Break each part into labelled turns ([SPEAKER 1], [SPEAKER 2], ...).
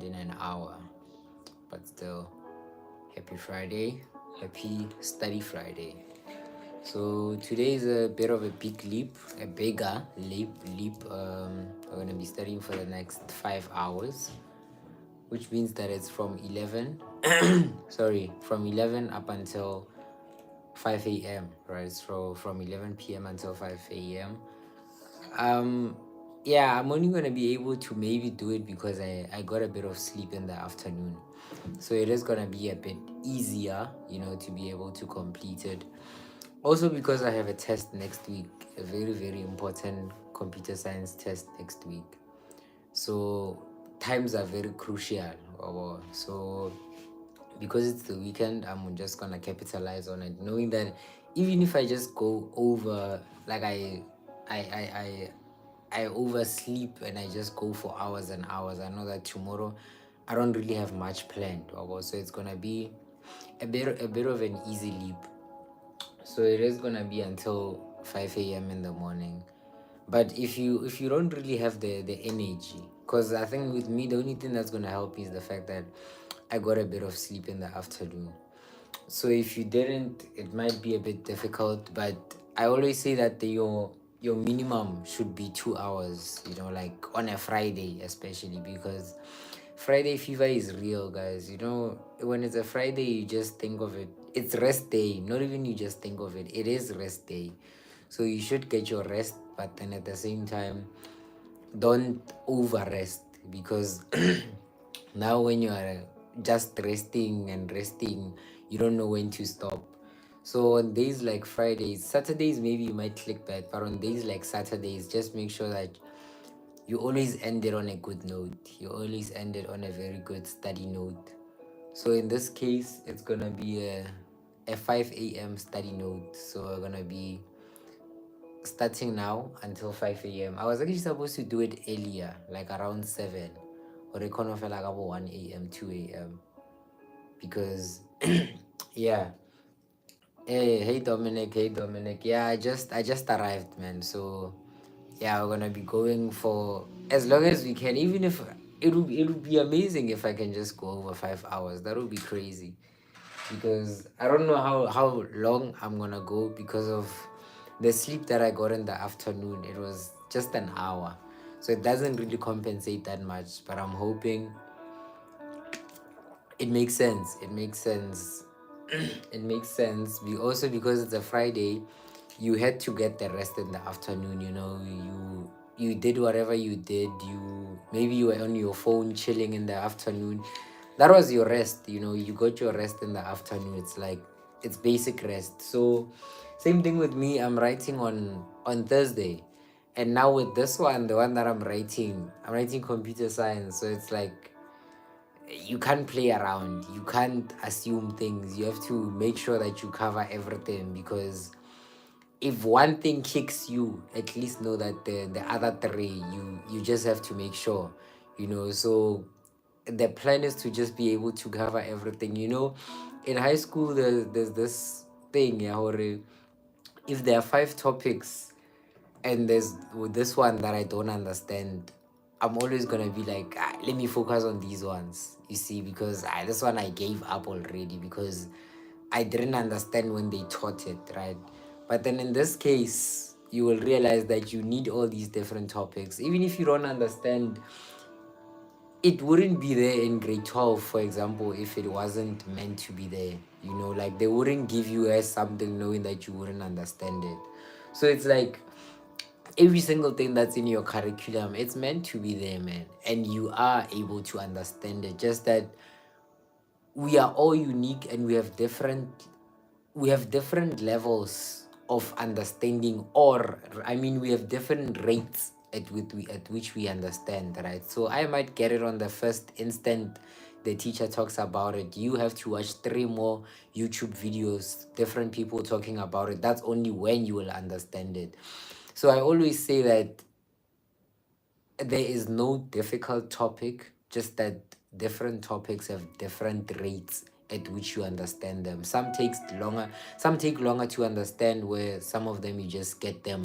[SPEAKER 1] in an hour. But still, happy Friday, happy study Friday. So today is a bit of a big leap, a bigger leap. We're gonna be studying for the next 5 hours, which means that it's from 11, from 11 up until 5 a.m. Right? So from 11 p.m. until 5 a.m. Yeah, I'm only gonna be able to maybe do it because I got a bit of sleep in the afternoon. So it is gonna be a bit easier, to be able to complete it. Also because I have a test next week, a very, very important computer science test next week. So times are very crucial. So because it's the weekend, I'm just gonna capitalize on it, knowing that even if I just go over, like I oversleep and I just go for hours and hours, I know that tomorrow I don't really have much planned. So it's gonna be a bit of an easy leap. So it is gonna be until 5 a.m. in the morning. But if you don't really have the energy, because I think with me the only thing that's gonna help me is the fact that I got a bit of sleep in the afternoon. So if you didn't, it might be a bit difficult. But I always say that your minimum should be 2 hours. Like on a Friday, especially because Friday fever is real, guys. When it's a Friday, you just think of it. It's rest day. Not even you just think of it. It is rest day. So you should get your rest, but then at the same time, don't over rest because now when you are just resting and resting, you don't know when to stop. So on days like Fridays, Saturdays, maybe you might click back, but on days like Saturdays, just make sure that you always end it on a good note. You always end it on a very good study note. So in this case, it's gonna be a 5 a.m. study note. So we're gonna be starting now until 5 a.m. I was actually supposed to do it earlier, like around 7, or it kind of felt like about 1 a.m., 2 a.m. Because, yeah. Hey Dominic, hey Dominic. Yeah, I just arrived, man. So yeah, we're gonna be going for as long as we can. Even if it would be amazing if I can just go over 5 hours. That would be crazy because I don't know how long I'm gonna go because of the sleep that I got in the afternoon. It was just an hour, so it doesn't really compensate that much. But I'm hoping it makes sense. It makes sense. It makes sense. Also because it's a Friday, you had to get the rest in the afternoon. You did whatever you did. Maybe you were on your phone chilling in the afternoon. That was your rest. You got your rest in the afternoon. It's basic rest. So same thing with me. I'm writing on Thursday, and now with this one, the one that I'm writing computer science. So it's like you can't play around. You can't assume things. You have to make sure that you cover everything because if one thing kicks you, at least know that the other three you just have to make sure. So the plan is to just be able to cover everything. In high school there's this thing, yeah, where if there are 5 topics and there's with this one that I don't understand, I'm always gonna be like, let me focus on these ones. You see, because this one I gave up already because I didn't understand when they taught it, right? But then in this case, you will realize that you need all these different topics. Even if you don't understand, it wouldn't be there in grade 12, for example, if it wasn't meant to be there. Like they wouldn't give you as something knowing that you wouldn't understand it. So it's like every single thing that's in your curriculum, it's meant to be there, man. And you are able to understand it. Just that we are all unique and we have different levels of understanding, or I mean we have different rates at which we understand, right? So I might get it on the first instant the teacher talks about it. You have to watch 3 more YouTube videos, different people talking about it. That's only when you will understand it. So I always say that there is no difficult topic, just that different topics have different rates at which you understand them. Some take longer to understand, where some of them you just get them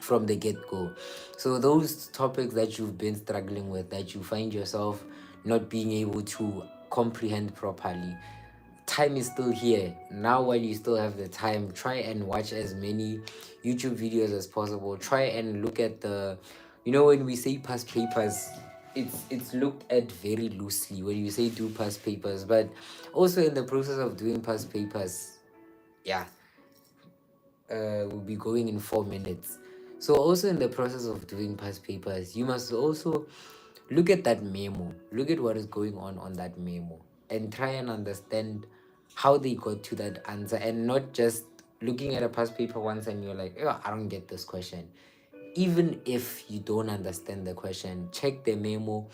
[SPEAKER 1] from the get-go. So those topics that you've been struggling with, that you find yourself not being able to comprehend properly, time is still here. Now, while you still have the time, try and watch as many YouTube videos as possible. Try and look at the, when we say past papers, it's looked at very loosely when you say do past papers, but also in the process of doing past papers, yeah, we'll be going in 4 minutes. So also in the process of doing past papers, you must also look at that memo, look at what is going on that memo, and try and understand how they got to that answer, and not just looking at a past paper once and you're like, oh, I don't get this question. Even if you don't understand the question, check the memo.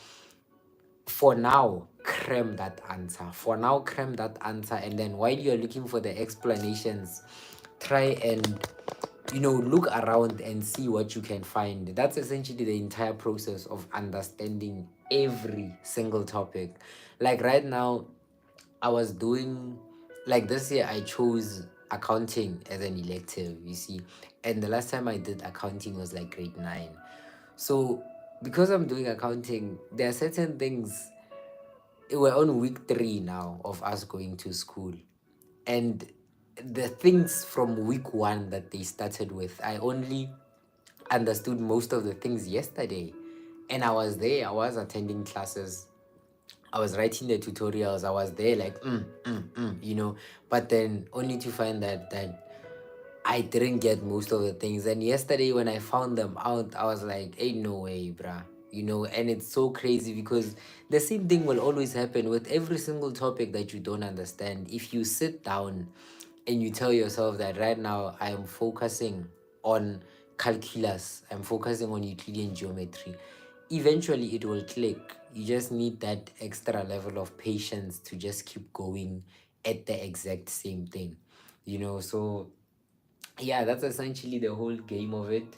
[SPEAKER 1] For now, cram that answer. For now, cram that answer. And then while you're looking for the explanations, try and look around and see what you can find. That's essentially the entire process of understanding every single topic. Like right now, I was doing, like this year I chose accounting as an elective, you see. And the last time I did accounting was like grade 9. So because I'm doing accounting, there are certain things. We're on week 3 now of us going to school, and the things from week 1 that they started with, I only understood most of the things yesterday. And I was there, I was attending classes, I was writing the tutorials, I was there like but then only to find that I didn't get most of the things. And yesterday when I found them out, I was like, ain't no way, bruh. And it's so crazy because the same thing will always happen with every single topic that you don't understand. If you sit down and you tell yourself that right now I am focusing on calculus, I'm focusing on Euclidean geometry, eventually it will click. You just need that extra level of patience to just keep going at the exact same thing. So yeah, that's essentially the whole game of it.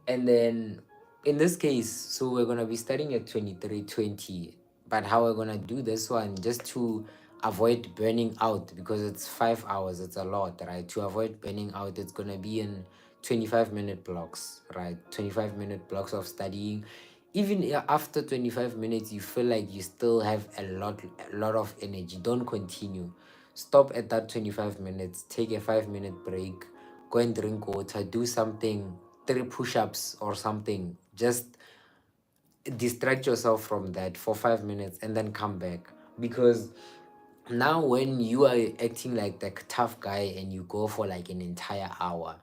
[SPEAKER 1] And then in this case, so we're gonna be starting at 23:20. But how we're gonna do this one, just to avoid burning out, because it's 5 hours, it's a lot, right? To avoid burning out, it's gonna be in 25-minute blocks, right? 25-minute blocks of studying. Even after 25 minutes, you feel like you still have a lot of energy. Don't continue. Stop at that 25 minutes, take a 5-minute break, go and drink water, do something, 3 push-ups or something. Just distract yourself from that for 5 minutes and then come back. Because now when you are acting like the tough guy and you go for like an entire hour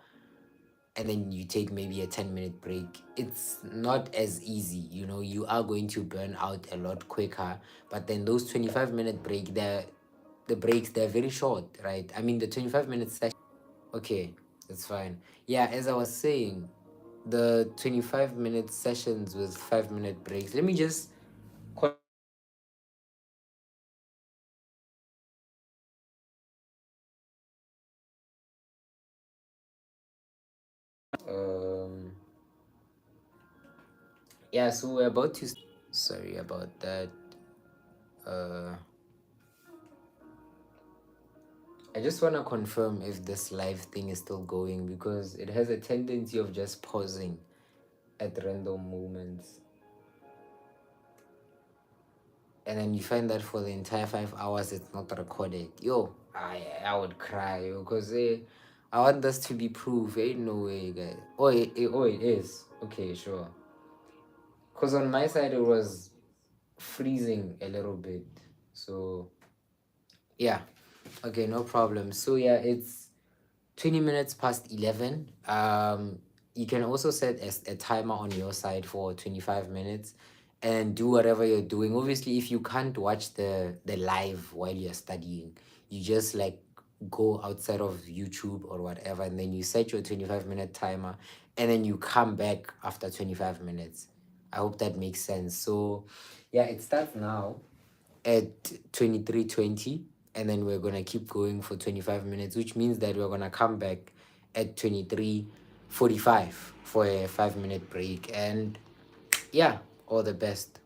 [SPEAKER 1] and then you take maybe a 10-minute break, it's not as easy. You are going to burn out a lot quicker. But then those 25-minute break, the breaks, they're very short, right? I mean, the 25-minute session. Okay, that's fine. Yeah, as I was saying, the 25-minute sessions with 5-minute breaks. Let me just um yeah, so we're about to sorry about that. uh I just want to confirm if this live thing is still going, because it has a tendency of just pausing at random moments, and then you find that for the entire 5 hours it's not recorded. Yo, I would cry because I want this to be proof. Ain't no way, guys. Oh, it is. Okay, sure. Because on my side it was freezing a little bit. So yeah. Okay, no problem. So yeah, it's 20 minutes past 11. You can also set a timer on your side for 25 minutes and do whatever you're doing. Obviously, if you can't watch the live while you're studying, you just like go outside of YouTube or whatever, and then you set your 25-minute timer, and then you come back after 25 minutes. I hope that makes sense. So yeah, it starts now at 23:20, and then we're gonna keep going for 25 minutes, which means that we're gonna come back at 23:45 for a 5-minute break. And yeah, all the best.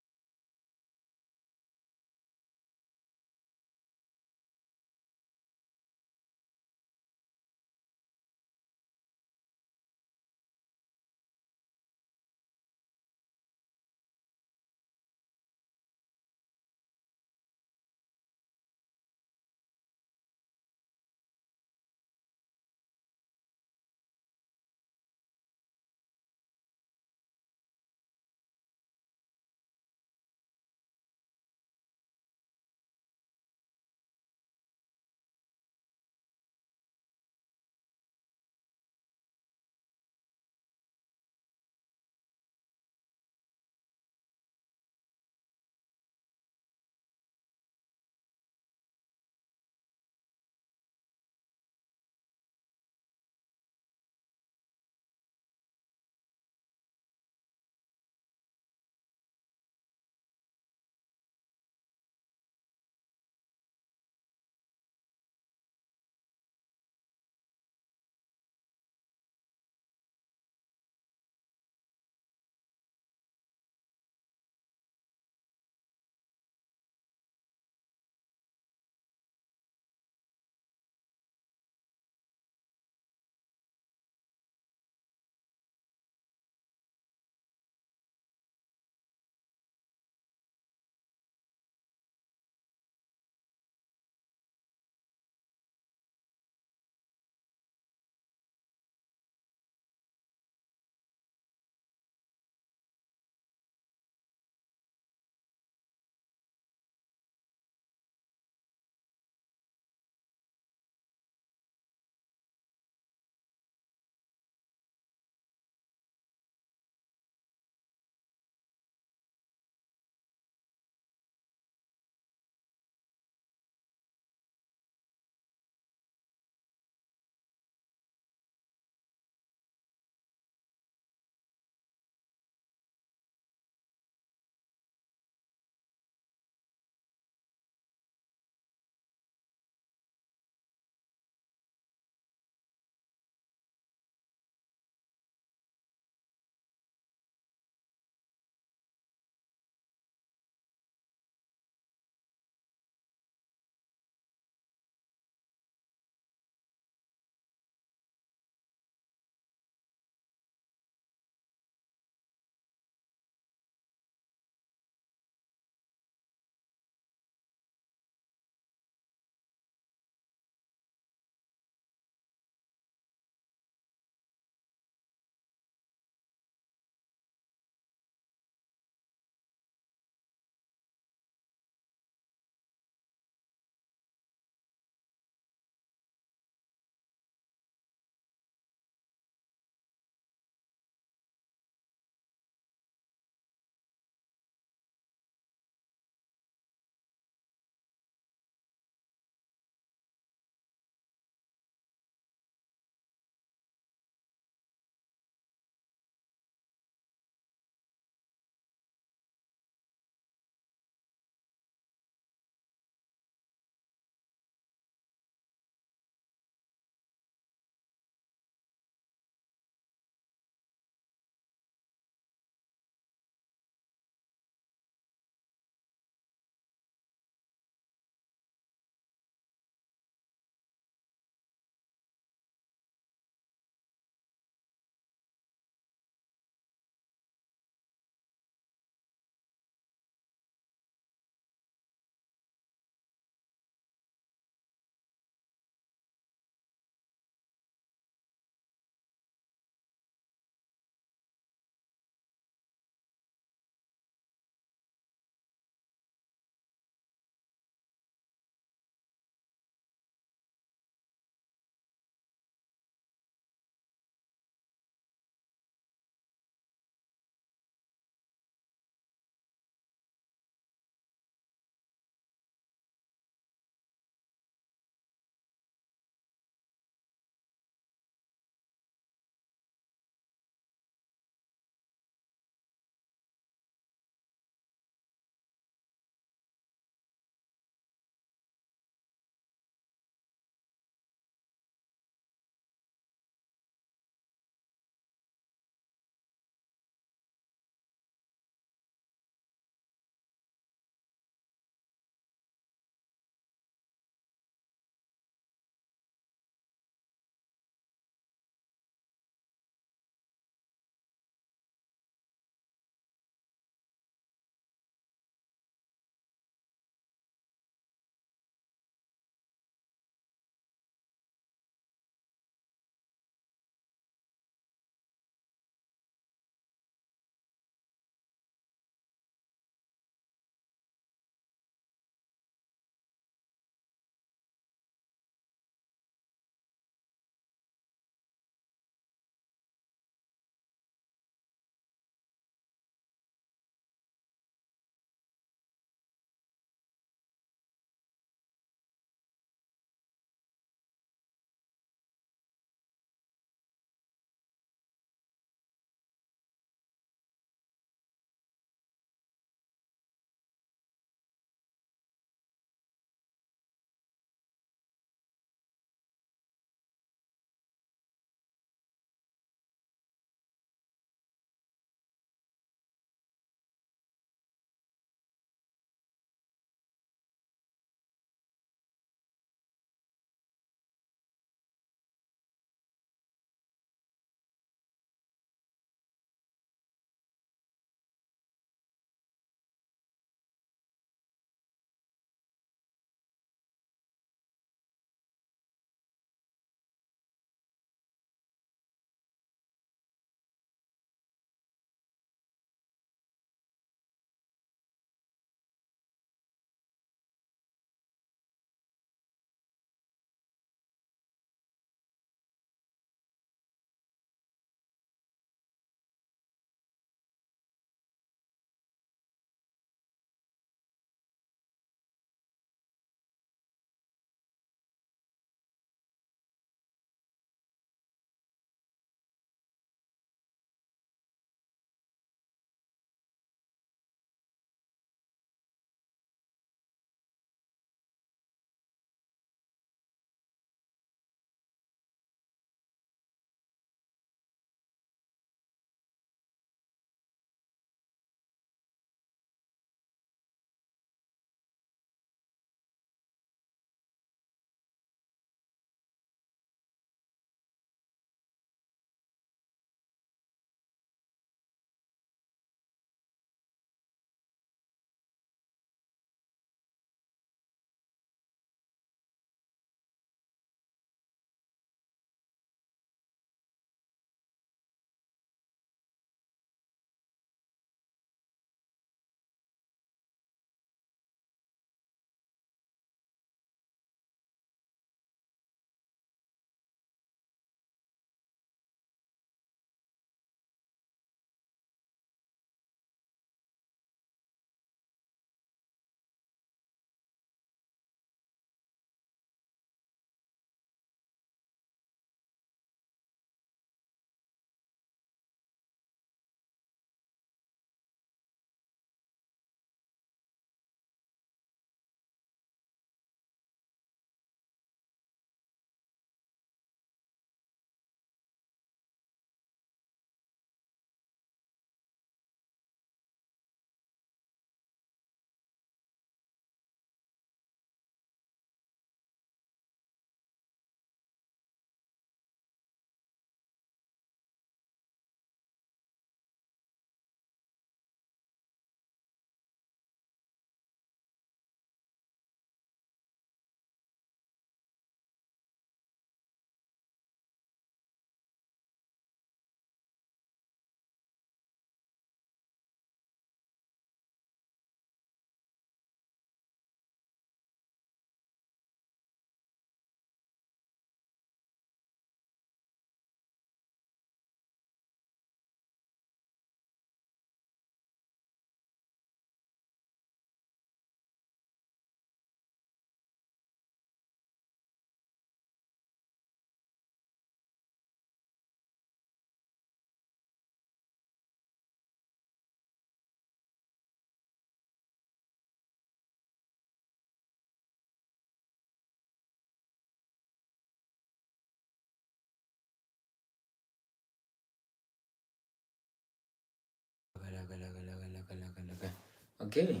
[SPEAKER 1] Okay.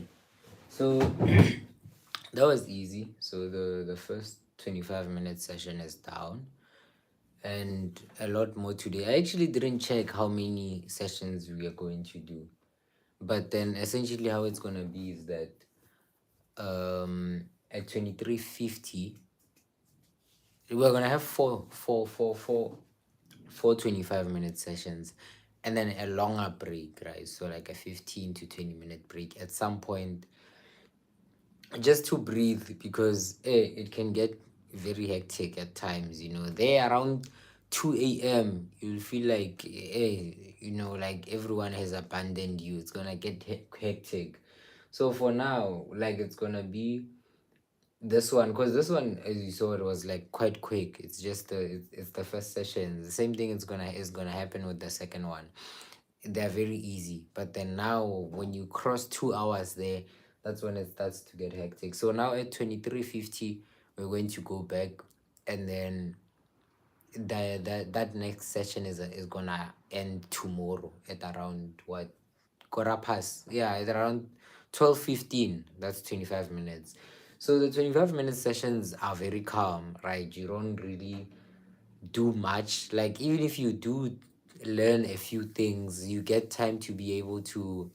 [SPEAKER 1] So that was easy. So the first 25-minute session is down, and a lot more today. I actually didn't check how many sessions we are going to do, but then essentially how it's gonna be is that at 23:50 we're gonna have four 25-minute sessions, and then a longer break, right? So like a 15 to 20-minute break at some point, just to breathe, because it can get very hectic at times. There around 2 a.m. you'll feel like like everyone has abandoned you. It's gonna get hectic. So for now, like, it's gonna be this one, because this one, as you saw, it was like quite quick. It's just it's the first session. The same thing is gonna happen with the second one. They're very easy, but then now when you cross 2 hours there, that's when it starts to get hectic. So now at 23:50 we're going to go back, and then that next session is gonna end tomorrow at around what, quarter past, yeah, at around 12:15. That's 25 minutes. So the 25-minute sessions are very calm, right? You don't really do much. Like, even if you do learn a few things, you get time to be able to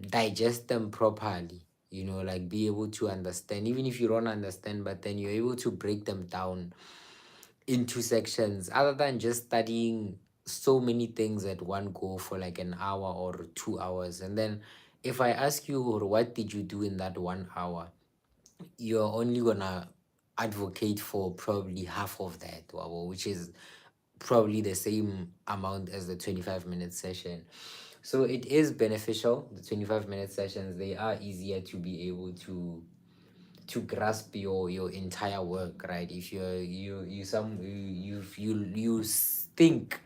[SPEAKER 1] digest them properly, like be able to understand, even if you don't understand, but then you're able to break them down into sections, other than just studying so many things at one go for like an hour or 2 hours. And then if I ask you, what did you do in that 1 hour, you're only gonna advocate for probably half of that, which is probably the same amount as the 25-minute session. So it is beneficial. The 25-minute sessions, they are easier to be able to grasp your entire work, right? If you think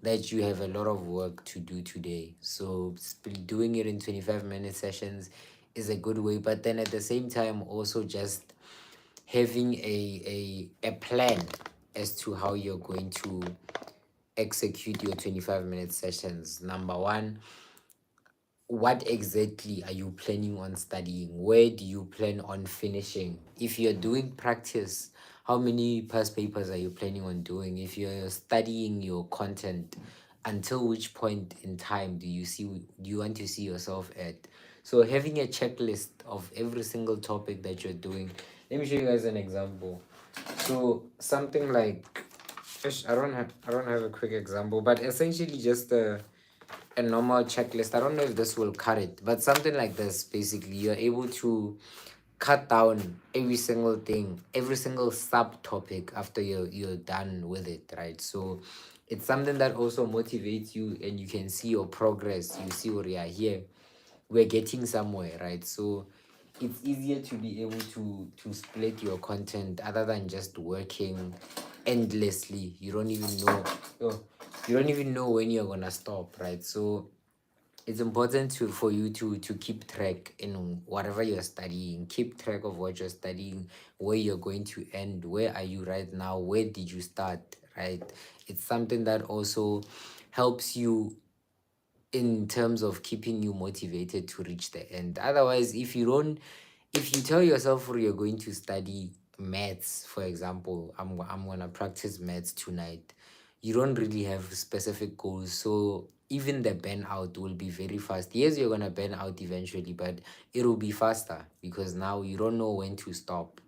[SPEAKER 1] that you have a lot of work to do today, so doing it in 25-minute sessions is a good way. But then at the same time, also just having a plan as to how you're going to execute your 25-minute sessions. Number one, what exactly are you planning on studying? Where do you plan on finishing? If you're doing practice, how many past papers are you planning on doing? If you're studying your content, until which point in time do you want to see yourself at? So having a checklist of every single topic that you're doing. Let me show you guys an example. So something like, I don't have a quick example, but essentially just a normal checklist. I don't know if this will cut it, but something like this, basically, you're able to cut down every single thing, every single subtopic after you're done with it, right? So it's something that also motivates you, and you can see your progress. You see where you are here. We're getting somewhere, right? So it's easier to be able to split your content, other than just working endlessly. Oh, you don't even know when you're gonna stop, right? So it's important for you to keep track in whatever you're studying. Keep track of what you're studying, where you're going to end, where are you right now, where did you start, right? It's something that also helps you in terms of keeping you motivated to reach the end. Otherwise, if you tell yourself you're going to study maths, for example, I'm gonna practice maths tonight, you don't really have specific goals. So even the burnout will be very fast. Yes, you're gonna burn out eventually, but it will be faster, because now you don't know when to stop.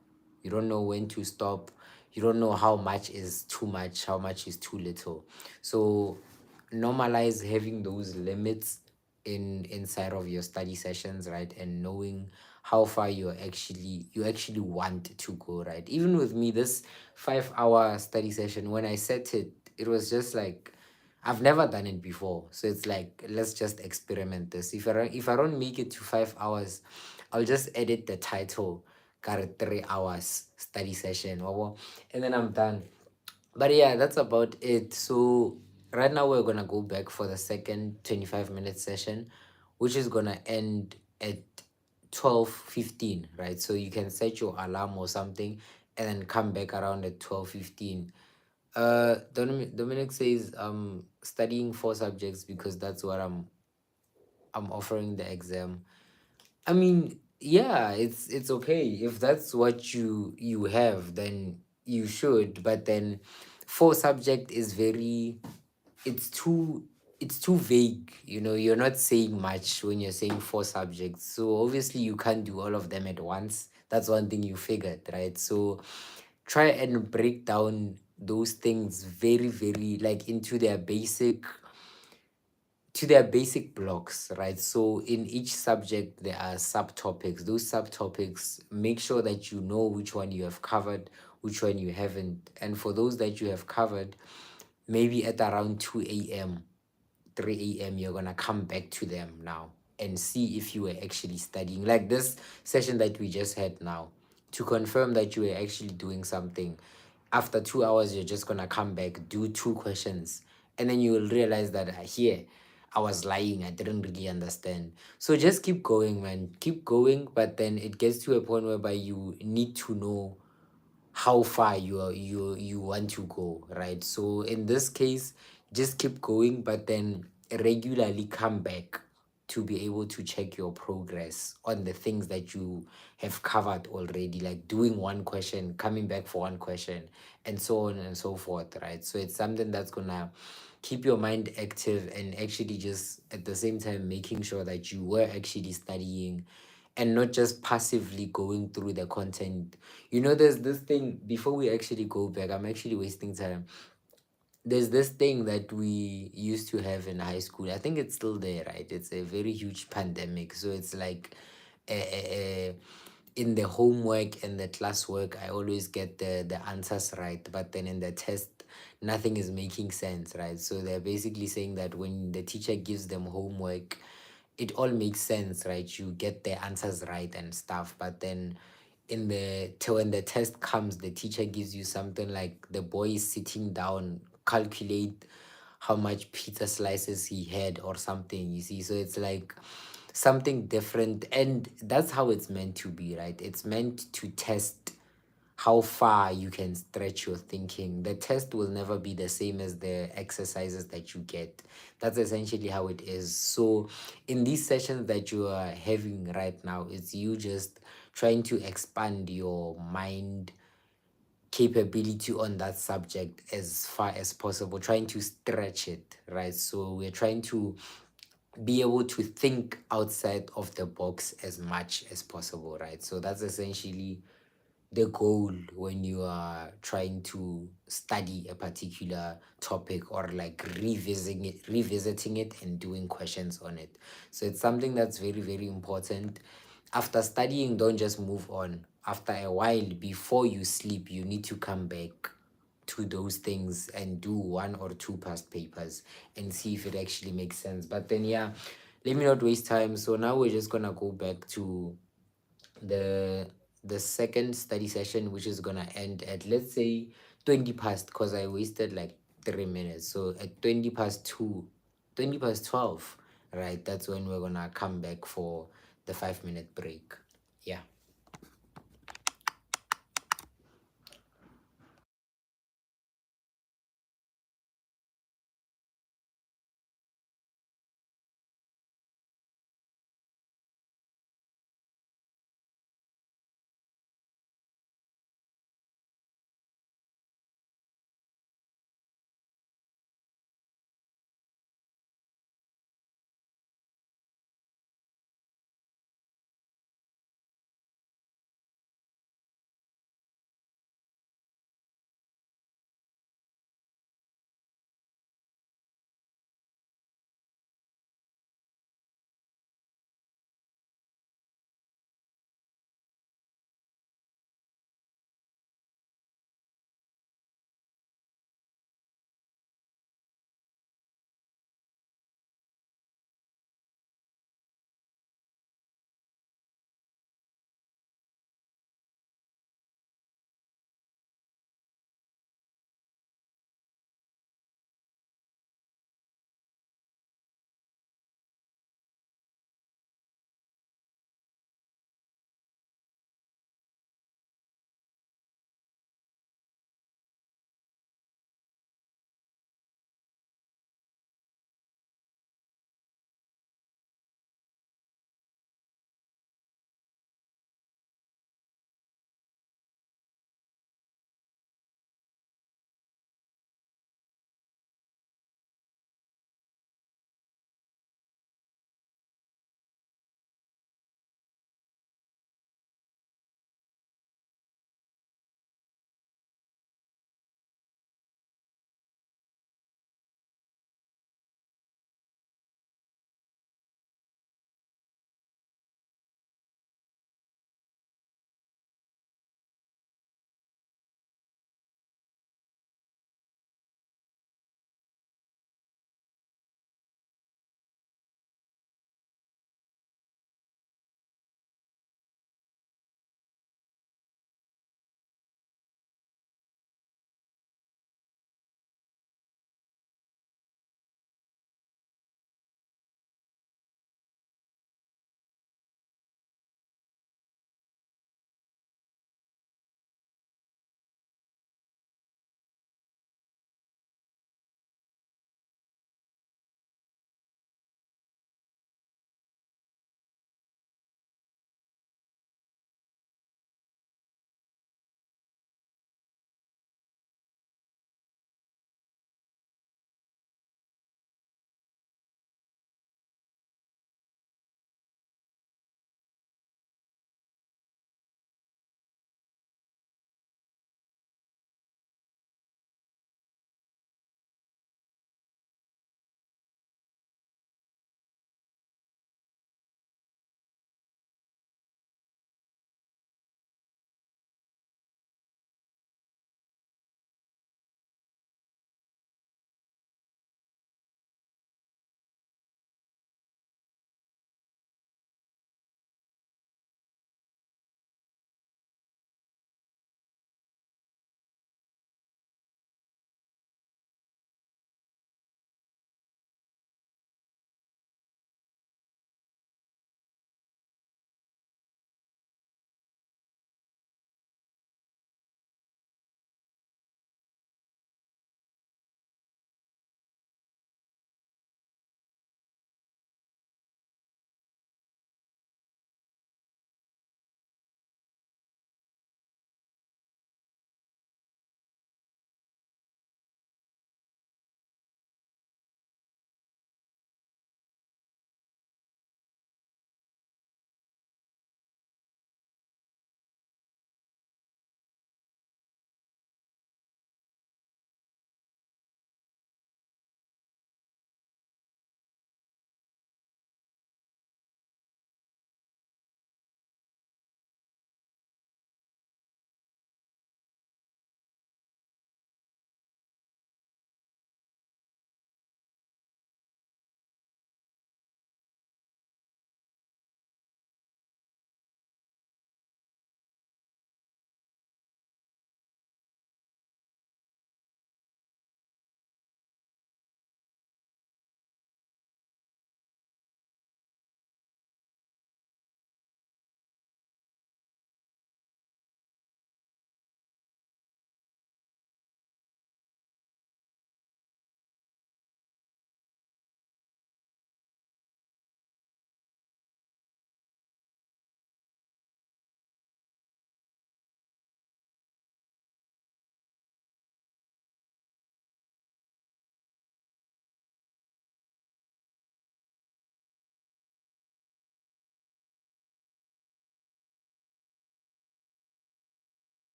[SPEAKER 1] You don't know when to stop. You don't know how much is too much, how much is too little. So normalize having those limits inside of your study sessions, right? And knowing how far you actually want to go, right? Even with me, this 5-hour study session, when I set it, it was just like, I've never done it before. So it's like, let's just experiment this. If I don't make it to 5 hours, I'll just edit the title, got a 3 hours study session, wabo, and then I'm done. But yeah, that's about it. So right now we're gonna go back for the second 25-minute session, which is gonna end at 12:15, right? So you can set your alarm or something, and then come back around at 12:15. Dominic says studying 4 subjects, because that's what I'm I'm offering the exam. I mean, yeah, it's okay. If that's what you have, then you should. But then four subject is very, it's too it's too vague. You're not saying much when you're saying four subjects. So obviously you can't do all of them at once. That's one thing you figured, right? So try and break down those things very, very, like, into their basic blocks, right? So in each subject, there are subtopics. Those subtopics, make sure that you know which one you have covered, which one you haven't. And for those that you have covered, maybe at around 2 a.m., 3 a.m., you're gonna come back to them now and see if you were actually studying. Like this session that we just had now, to confirm that you were actually doing something. After 2 hours, you're just gonna come back, do two questions, and then you will realize that here, I was lying. I didn't really understand. So just keep going, man. Keep going, but then it gets to a point whereby you need to know how far you want to go, right? So in this case, just keep going, but then regularly come back to be able to check your progress on the things that you have covered already, like doing one question, coming back for one question, and so on and so forth, right? So it's something that's gonna keep your mind active, and actually just at the same time making sure that you were actually studying and not just passively going through the content. There's this thing, before we actually go back, I'm actually wasting time. There's this thing that we used to have in high school. I think it's still there, right? It's a very huge pandemic. So it's like, in the homework and the classwork, I always get the answers right, but then in the test, nothing is making sense, right? So they're basically saying that when the teacher gives them homework, it all makes sense, right? You get the answers right and stuff, but then when the test comes, the teacher gives you something like the boy is sitting down, calculate how much pizza slices he had or something, you see. So it's like something different, and that's how it's meant to be, right? It's meant to test how far you can stretch your thinking. The test will never be the same as the exercises that you get. That's essentially how it is. So, in these sessions that you are having right now, it's you just trying to expand your mind capability on that subject as far as possible, trying to stretch it, right? So, we're trying to be able to think outside of the box as much as possible, right? So, that's essentially the goal when you are trying to study a particular topic, or like revisiting it and doing questions on it. So it's something that's very, very important. After studying, don't just move on. After a while, before you sleep, you need to come back to those things and do one or two past papers and see if it actually makes sense. But then, yeah, let me not waste time. So now we're just gonna go back to the the second study session, which is gonna end at, let's say, 20 past, because I wasted like 3 minutes. So at 20 past 2, 20 past 12, right? That's when we're gonna come back for the 5 minute break. Yeah.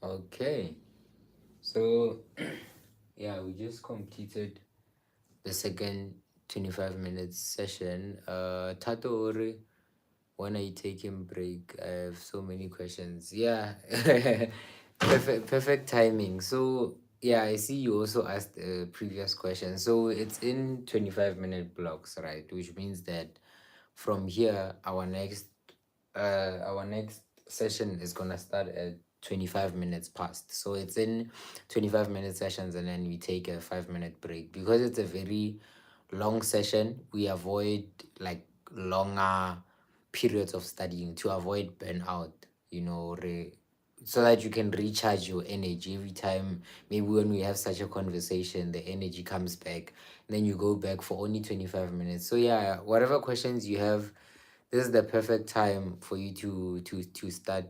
[SPEAKER 1] Okay. So yeah, we just completed the second 25 minutes session. Tato Ore, when are you taking break? I have so many questions. Yeah. Perfect timing. So yeah, I see you also asked a previous question. So it's in 25-minute blocks, right? Which means that from here our next session is gonna start at 25 minutes past. So it's in 25-minute sessions, and then we take a 5-minute break. Because it's a very long session, we avoid like longer periods of studying to avoid burnout, so that you can recharge your energy every time. Maybe when we have such a conversation, the energy comes back, then you go back for only 25 minutes. So yeah, whatever questions you have, this is the perfect time for you to start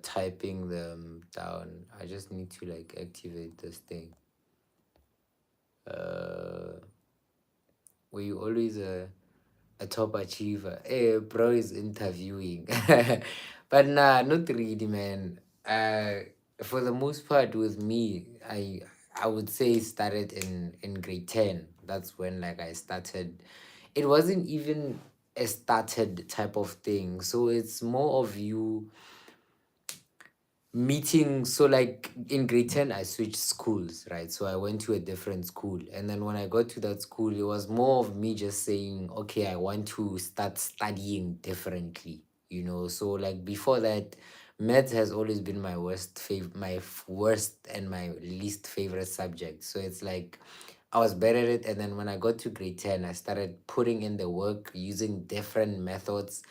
[SPEAKER 1] typing them down. I just need to like activate this thing. uh were you always a top achiever? Hey, bro is interviewing. But nah, not really, man. For the most part, with me, I would say it started in grade 10. That's when like I started. It wasn't even a started type of thing. So it's more of you meeting. So like in grade 10 I switched schools, right? So I went to a different school, and then when I got to that school, it was more of me just saying, okay, I want to start studying differently. So like before that, math has always been my worst and my least favorite subject. So it's like I was better at it, and then when I got to grade 10, I started putting in the work using different methods,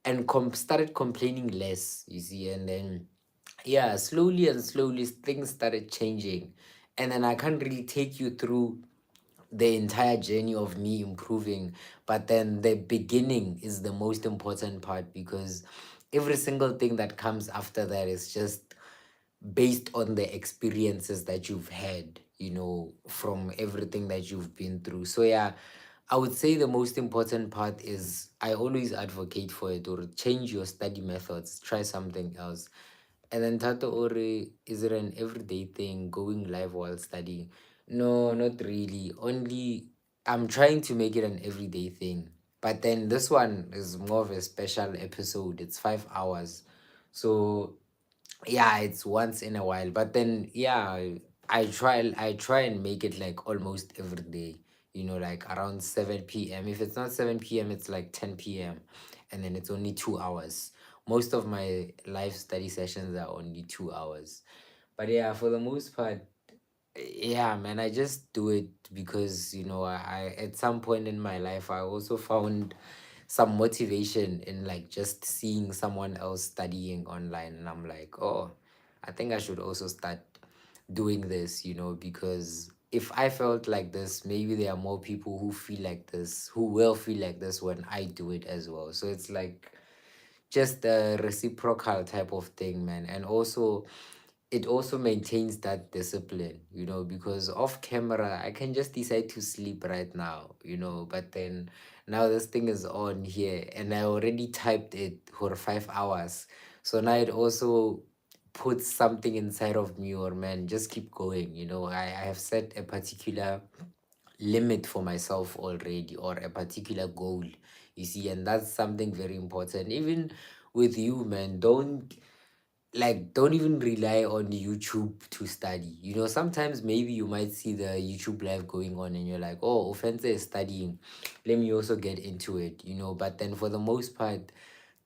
[SPEAKER 1] and started complaining less, you see. And then yeah, slowly and slowly things started changing. And then I can't really take you through the entire journey of me improving, but then the beginning is the most important part, because every single thing that comes after that is just based on the experiences that you've had, from everything that you've been through. So yeah, I would say the most important part is I always advocate for it, or change your study methods, try something else. And then Tato Ore, is it an everyday thing going live while studying? No, not really. Only I'm trying to make it an everyday thing. But then this one is more of a special episode. It's 5 hours. So yeah, it's once in a while. But then yeah, I try and make it like almost every day, like around 7 p.m. If it's not 7 p.m., it's like 10 p.m., and then it's only 2 hours. Most of my live study sessions are only 2 hours. But yeah, for the most part, yeah, man, I just do it because I at some point in my life I also found some motivation in like just seeing someone else studying online, and I'm like, oh, I think I should also start doing this, because if I felt like this, maybe there are more people who feel like this, who will feel like this when I do it as well. So it's like just a reciprocal type of thing, man. And also it also maintains that discipline, because off camera I can just decide to sleep right now, but then now this thing is on here, and I already typed it for 5 hours. So now it also puts something inside of me, or man, just keep going. I have set a particular limit for myself already, or a particular goal, you see. And that's something very important. Even with you, man, don't even rely on YouTube to study. Sometimes maybe you might see the YouTube live going on, and you're like, oh, Ofentse is studying, let me also get into it. But then for the most part,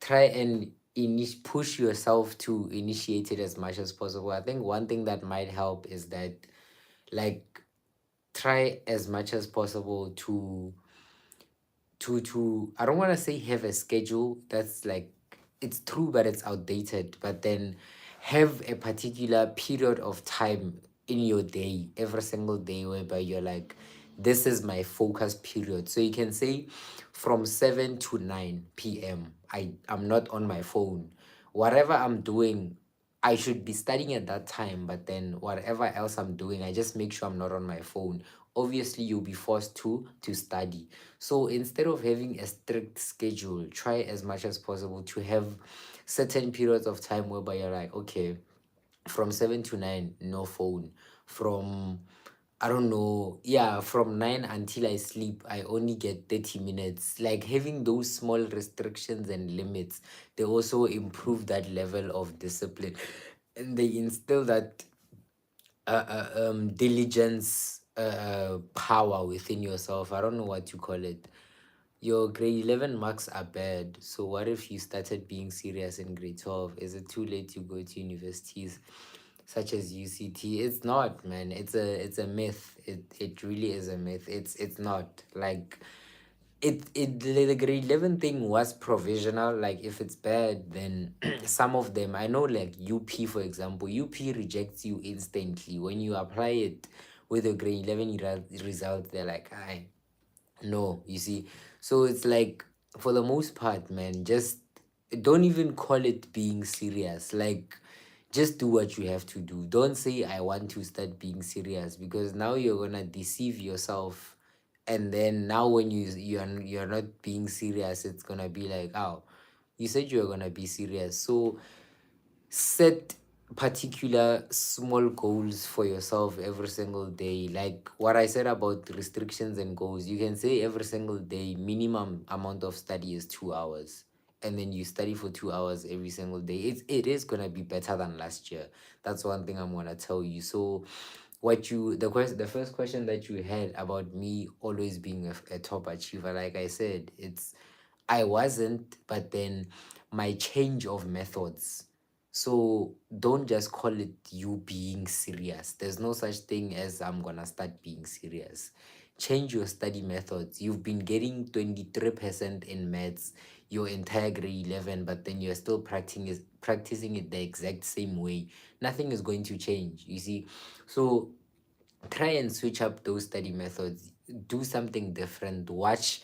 [SPEAKER 1] try and push yourself to initiate it as much as possible. I think one thing that might help is that, like, try as much as possible to I don't want to say have a schedule that's like, it's true but it's outdated, but then have a particular period of time in your day, every single day, whereby you're like, this is my focus period. So you can say from 7 to 9 p.m. I'm not on my phone. Whatever I'm doing, I should be studying at that time, but then whatever else I'm doing, I just make sure I'm not on my phone. Obviously you'll be forced to study. So instead of having a strict schedule, try as much as possible to have certain periods of time whereby you're like, okay, from 7 to 9, no phone. From, I don't know, yeah, from 9 until I sleep, I only get 30 minutes. Like having those small restrictions and limits, they also improve that level of discipline, and they instill that diligence, power within yourself. I don't know what you call it. Your grade 11 marks are bad. So what if you started being serious in grade 12? Is it too late to go to universities such as UCT? It's not, man. It's a myth. It really is a myth. It's not. Like the grade 11 thing was provisional. Like if it's bad, then some of them, I know, like UP, for example, UP rejects you instantly when you apply it with a grade 11 result. They're like, I no, you see. So it's like, for the most part, man, just don't even call it being serious. Like, just do what you have to do. Don't say I want to start being serious, because now you're gonna deceive yourself. And then now when you're not being serious, it's gonna be like, oh, you said you were gonna be serious. So set particular small goals for yourself every single day. Like what I said about restrictions and goals, you can say every single day minimum amount of study is 2 hours, and then you study for 2 hours every single day. It is gonna be better than last year. That's one thing I'm gonna tell you. So what you the first question that you had about me always being a top achiever, like I said, it's I wasn't, but then my change of methods. So don't just call it you being serious. There's no such thing as I'm gonna start being serious. Change your study methods. You've been getting 23% in maths your entire grade 11, but then you're still practicing it the exact same way. Nothing is going to change, you see. So try and switch up those study methods. Do something different. Watch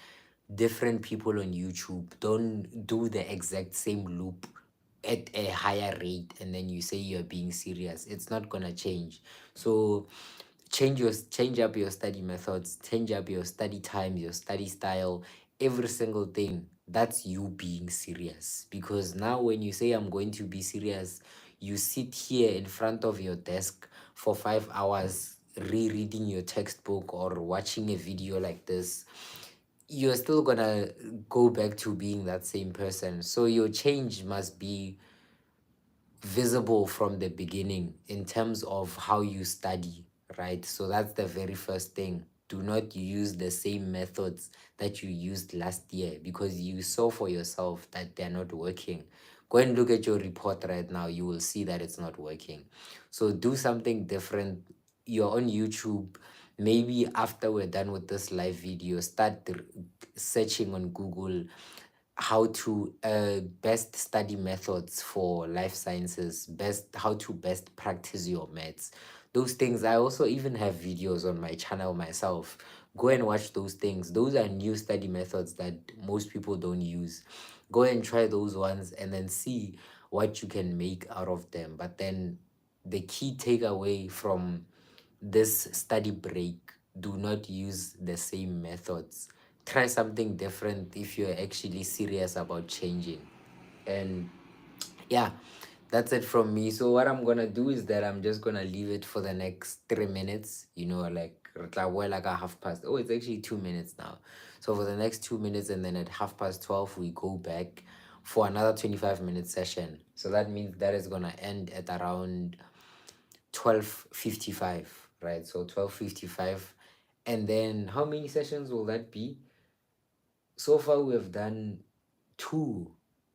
[SPEAKER 1] different people on YouTube. Don't do the exact same loop at a higher rate and then you say you're being serious. It's not gonna change. So change up your study methods, change up your study time, your study style, every single thing. That's you being serious. Because now when you say I'm going to be serious, you sit here in front of your desk for 5 hours rereading your textbook or watching a video like this. You're still gonna go back to being that same person. So your change must be visible from the beginning in terms of how you study, right? So that's the very first thing. Do not use the same methods that you used last year, because you saw for yourself that they're not working. Go and look at your report right now. You will see that it's not working. So do something different. You're on YouTube. Maybe after we're done with this live video, start searching on Google how to best study methods for life sciences, best how to best practice your maths. Those things, I also even have videos on my channel myself. Go and watch those things. Those are new study methods that most people don't use. Go and try those ones and then see what you can make out of them. But then the key takeaway from this study break, do not use the same methods. Try something different if you're actually serious about changing. And yeah, that's it from me. So what I'm gonna do is that I'm just gonna leave it for the next 3 minutes, like a half past. Oh, it's actually 2 minutes now. So for the next 2 minutes, and then at 12:30 we go back for another 25-minute session. So that means that is gonna end at around 12:55, right? So 12:55. And then how many sessions will that be? So far we have done two.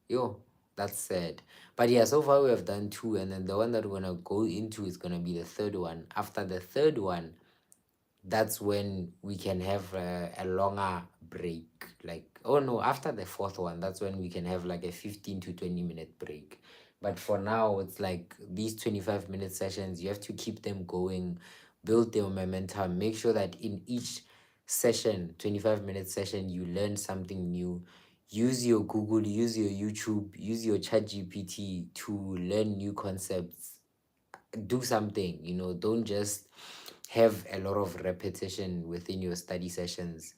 [SPEAKER 1] Yo, that's sad. But yeah, so far we have done two, and then the one that we're gonna go into is gonna be the third one. After the third one, that's when we can have a longer break. Like, oh no, after the fourth one, that's when we can have like a 15 to 20-minute break. But for now, it's like these 25-minute sessions, you have to keep them going, build their momentum, make sure that in each session, 25-minute session, you learn something new. Use your Google, use your YouTube, use your chat GPT to learn new concepts. Do something, don't just have a lot of repetition within your study sessions.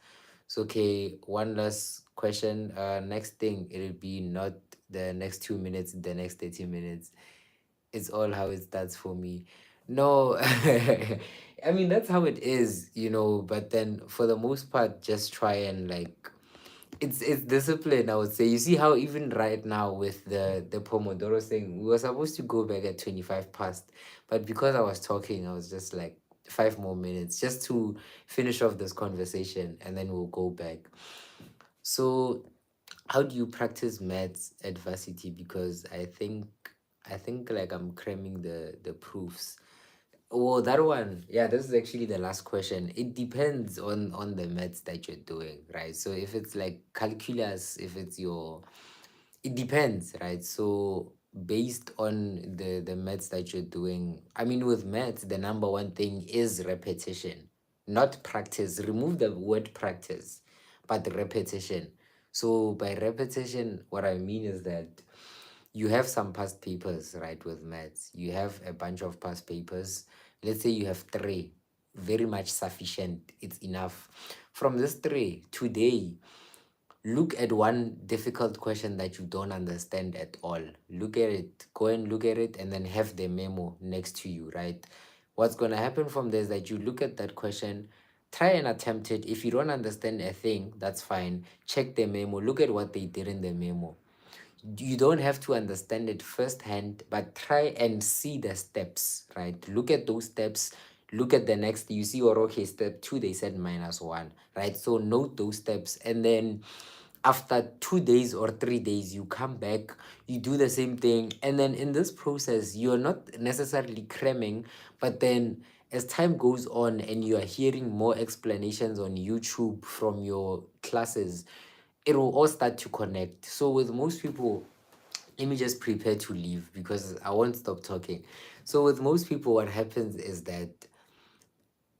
[SPEAKER 1] So okay, one last question. Next thing, it'll be not the next 2 minutes, the next 30 minutes. It's all how it starts for me. No, I mean that's how it is, but then for the most part, just try and like it's discipline, I would say. You see how even right now with the Pomodoro thing, we were supposed to go back at 25 past, but because I was talking, I was just like 5 more minutes just to finish off this conversation and then we'll go back. So how do you practice maths at varsity? Because I think like I'm cramming the proofs. Oh, that one. Yeah, this is actually the last question. It depends on the maths that you're doing, right? So if it's like calculus, if it's your it depends, right? So based on the maths that you're doing, I mean with maths, the number one thing is repetition, not practice. Remove the word practice, but repetition. So by repetition, what I mean is that you have some past papers, right? With maths, you have a bunch of past papers. Let's say you have three, very much sufficient, it's enough. From this three today, look at one difficult question that you don't understand at all. Look at it, go and look at it, and then have the memo next to you, right? What's going to happen from there is that you look at that question, try and attempt it. If you don't understand a thing, that's fine. Check the memo, look at what they did in the memo. You don't have to understand it firsthand, but try and see the steps, right? Look at those steps. Look at the next. You see, or okay, step two, they said -1, right? So note those steps, and then after 2 days or 3 days, you come back, you do the same thing, and then in this process, you're not necessarily cramming, but then as time goes on and you are hearing more explanations on YouTube from your classes, it will all start to connect. So with most people, let me just prepare to leave because I won't stop talking. So with most people, what happens is that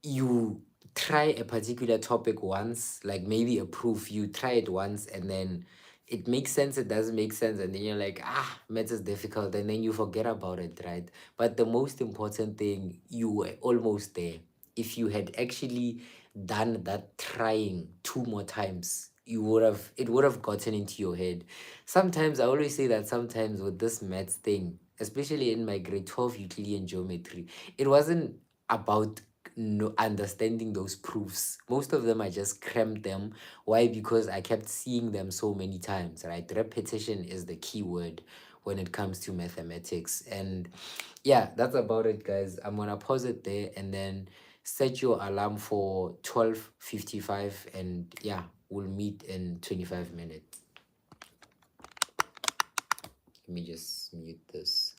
[SPEAKER 1] you try a particular topic once, like maybe a proof, you try it once and then it makes sense, it doesn't make sense, and then you're like, maths is difficult, and then you forget about it, right? But the most important thing, you were almost there. If you had actually done that trying 2 more times, it would have gotten into your head. Sometimes I always say that sometimes with this maths thing, especially in my grade 12 Euclidean geometry, it wasn't about no understanding those proofs. Most of them I just crammed them. Why? Because I kept seeing them so many times, right? Repetition is the key word when it comes to mathematics. And yeah, that's about it, guys. I'm gonna pause it there and then set your alarm for 12:55, and yeah, we'll meet in 25 minutes. Let me just mute this.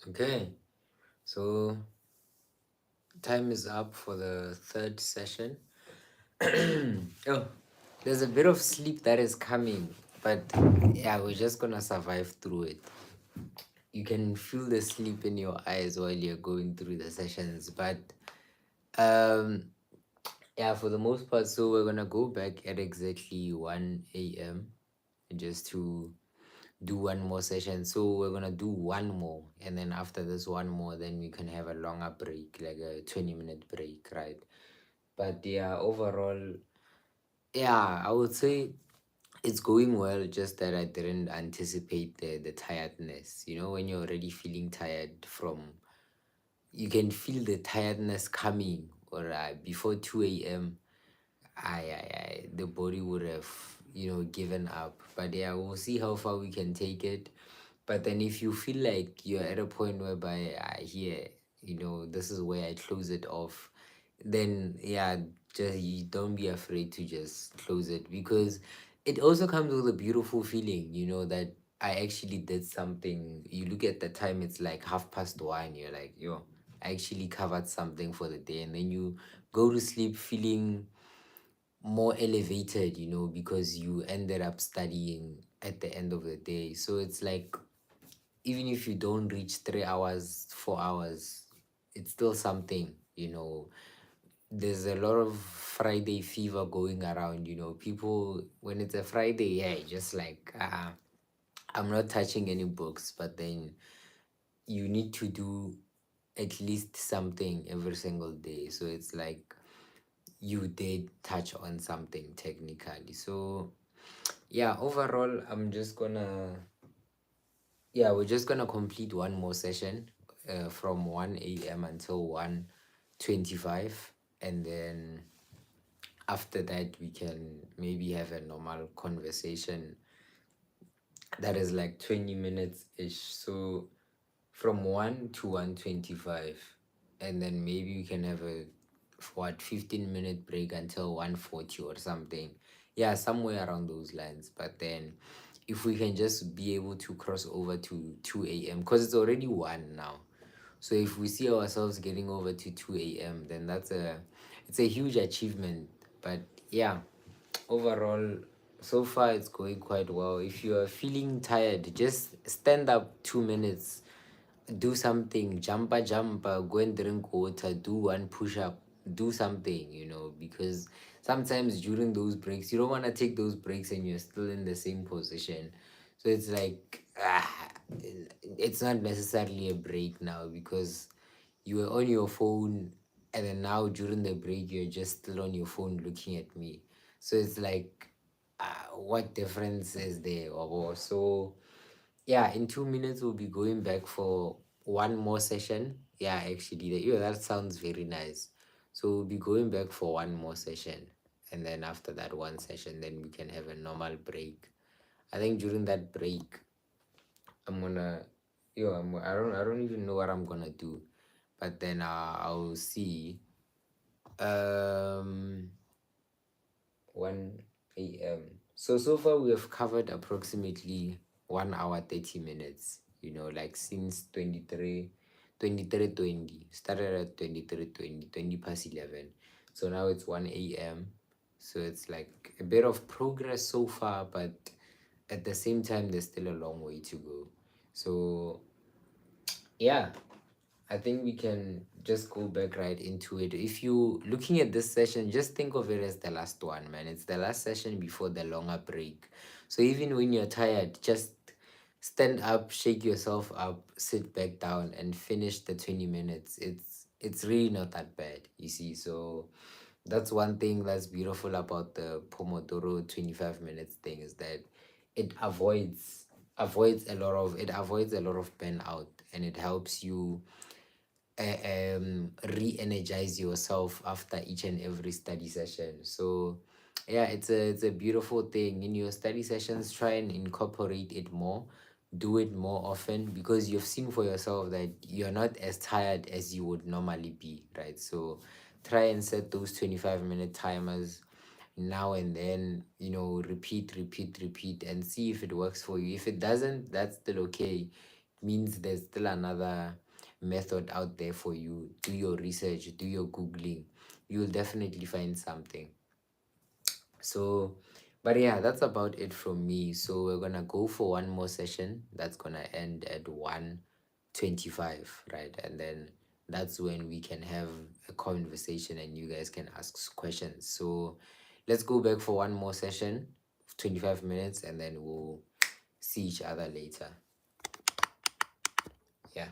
[SPEAKER 1] Okay, so time is up for the third session. Oh, there's a bit of sleep that is coming, but yeah, we're just gonna survive through it. You can feel the sleep in your eyes while you're going through the sessions, but um, yeah, for the most part, so we're gonna go back at exactly 1 a.m. just to do one more session. So we're gonna do one more, and then after this one more, then we can have a longer break, like a 20-minute break, right? But yeah, overall, yeah, I would say it's going well, just that I didn't anticipate the tiredness. You know, when you're already feeling tired from, you can feel the tiredness coming, or before 2 a.m. The body would have, given up. But yeah, we'll see how far we can take it. But then if you feel like you're at a point whereby here, this is where I close it off, then yeah, just you don't be afraid to just close it, because it also comes with a beautiful feeling, that I actually did something. You look at the time, it's like 1:30. You're like, yo, I actually covered something for the day, and then you go to sleep feeling more elevated, because you ended up studying at the end of the day. So it's like, even if you don't reach 3 hours, 4 hours, it's still something, There's a lot of Friday fever going around, People, when it's a Friday, yeah, just like, I'm not touching any books, but then you need to do at least something every single day. So it's like you did touch on something technically. So yeah, overall, we're just gonna complete one more session, from 1 a.m. until 1:25, and then after that we can maybe have a normal conversation that is like 20 minutes ish. So from 1 to 1:25, and then maybe we can have a, what, 15-minute break until 1:40 or something. Yeah, somewhere around those lines. But then if we can just be able to cross over to 2 a.m., because it's already 1 now. So if we see ourselves getting over to 2 a.m., then it's a huge achievement. But yeah, overall, so far it's going quite well. If you are feeling tired, just stand up 2 minutes, do something, jumper, go and drink water, do one push up, do something, because sometimes during those breaks, you don't want to take those breaks and you're still in the same position. So it's like, it's not necessarily a break now, because you were on your phone, and then now during the break, you're just still on your phone looking at me. So it's like, what difference is there? So yeah, in 2 minutes we'll be going back for one more session. Yeah, actually, that sounds very nice. So we'll be going back for one more session, and then after that one session, then we can have a normal break. I think during that break, I'm gonna, I don't even know what I'm gonna do, but then I'll see. Um, 1 a.m. So far we have covered approximately 1 hour 30 minutes, like since 23:20. Started at 23:20, 20 past 11. So now it's 1 a.m. So it's like a bit of progress so far, but at the same time, there's still a long way to go. So yeah, I think we can just go back right into it. If you looking at this session, just think of it as the last one, man. It's the last session before the longer break. So even when you're tired, just stand up, shake yourself up, sit back down, and finish the 20 minutes. It's really not that bad, you see. So that's one thing that's beautiful about the Pomodoro 25 minutes thing, is that it avoids a lot of burnout, and it helps you re-energize yourself after each and every study session. So yeah, it's a beautiful thing. In your study sessions, try and incorporate it more, do it more often, because you've seen for yourself that you're not as tired as you would normally be, right? So try and set those 25-minute timers now and then, repeat, and see if it works for you. If it doesn't, that's still okay. means there's still another method out there for you. Do your research, do your Googling. You'll definitely find something. So, but yeah, that's about it from me. So we're gonna go for one more session that's gonna end at 1:25, right? And then that's when we can have a conversation and you guys can ask questions. So let's go back for one more session, 25 minutes, and then we'll see each other later. Yeah.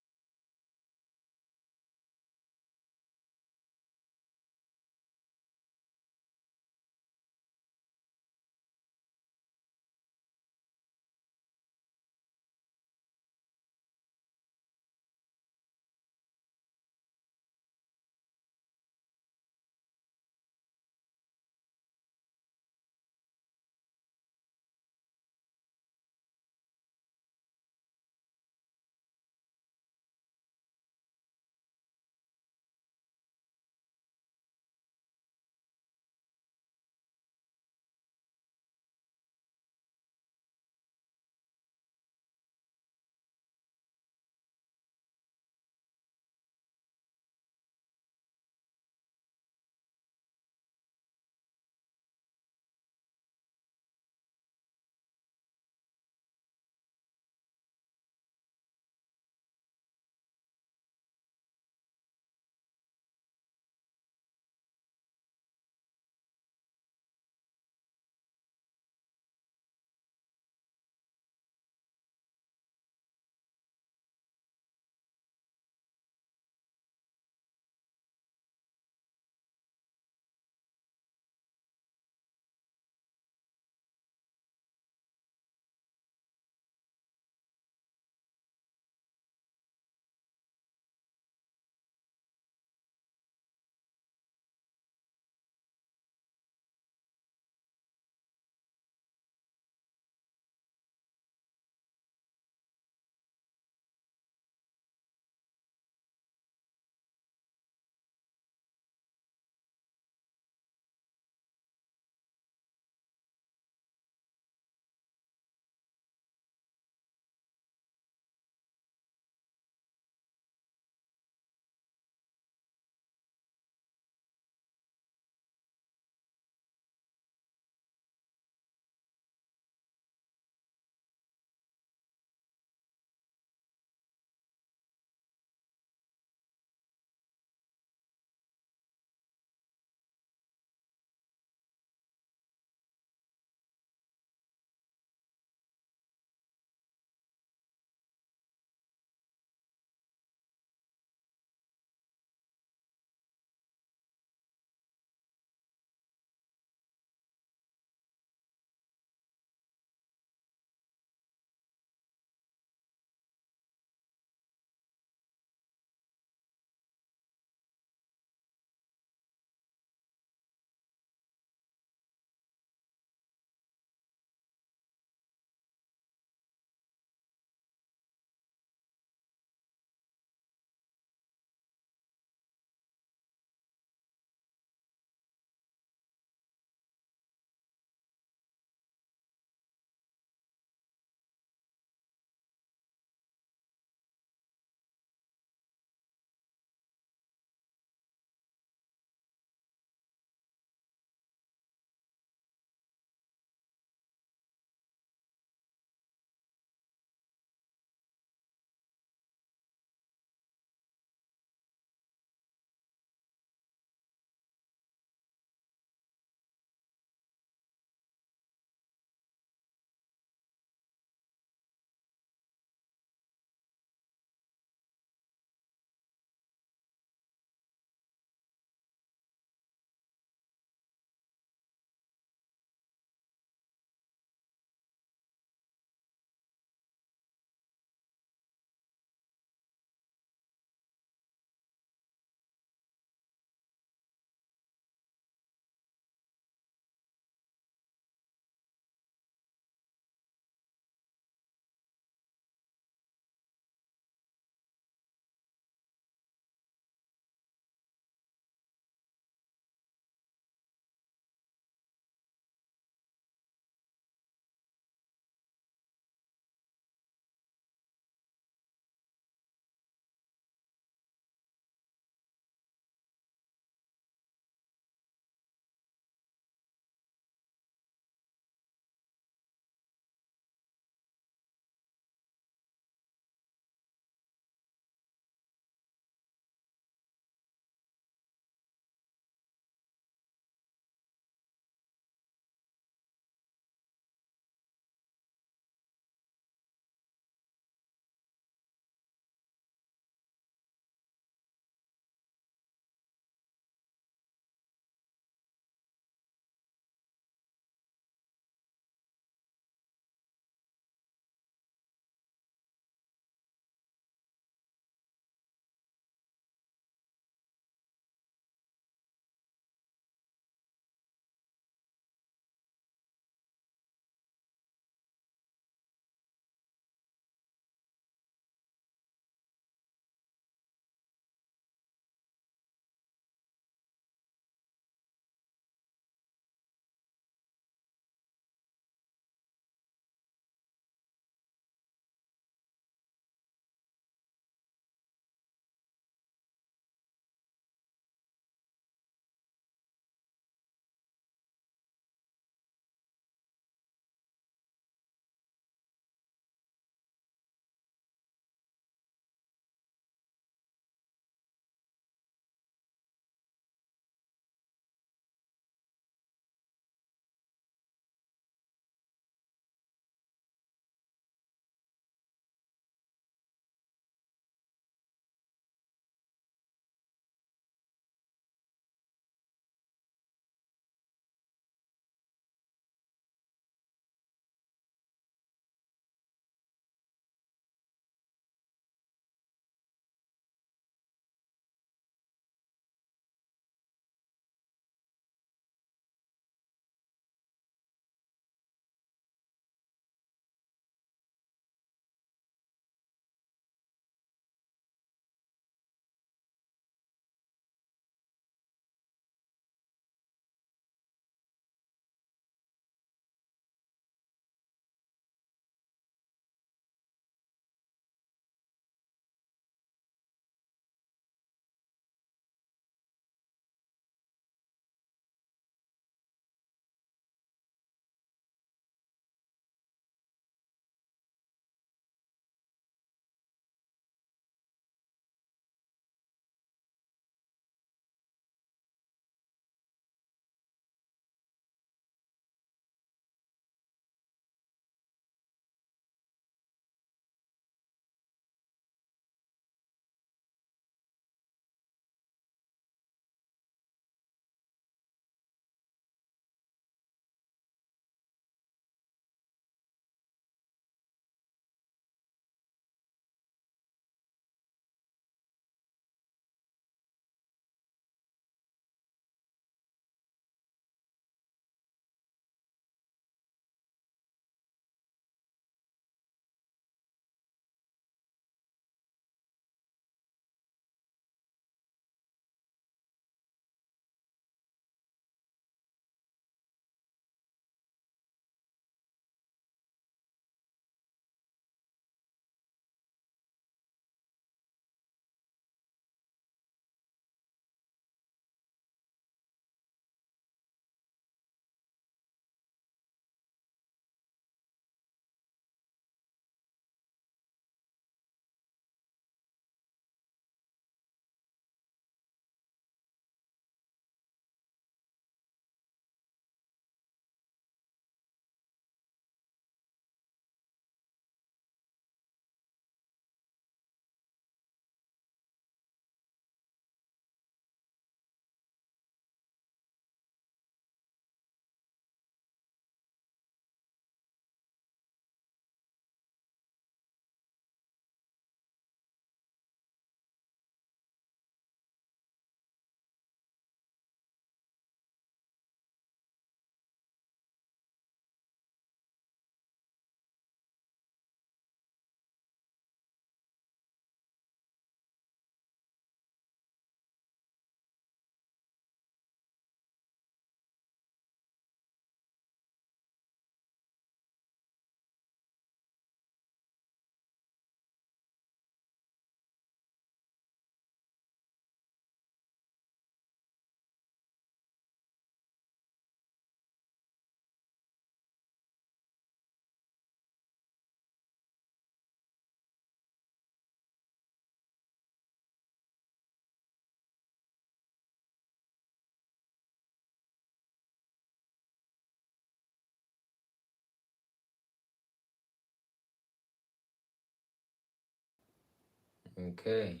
[SPEAKER 1] Okay.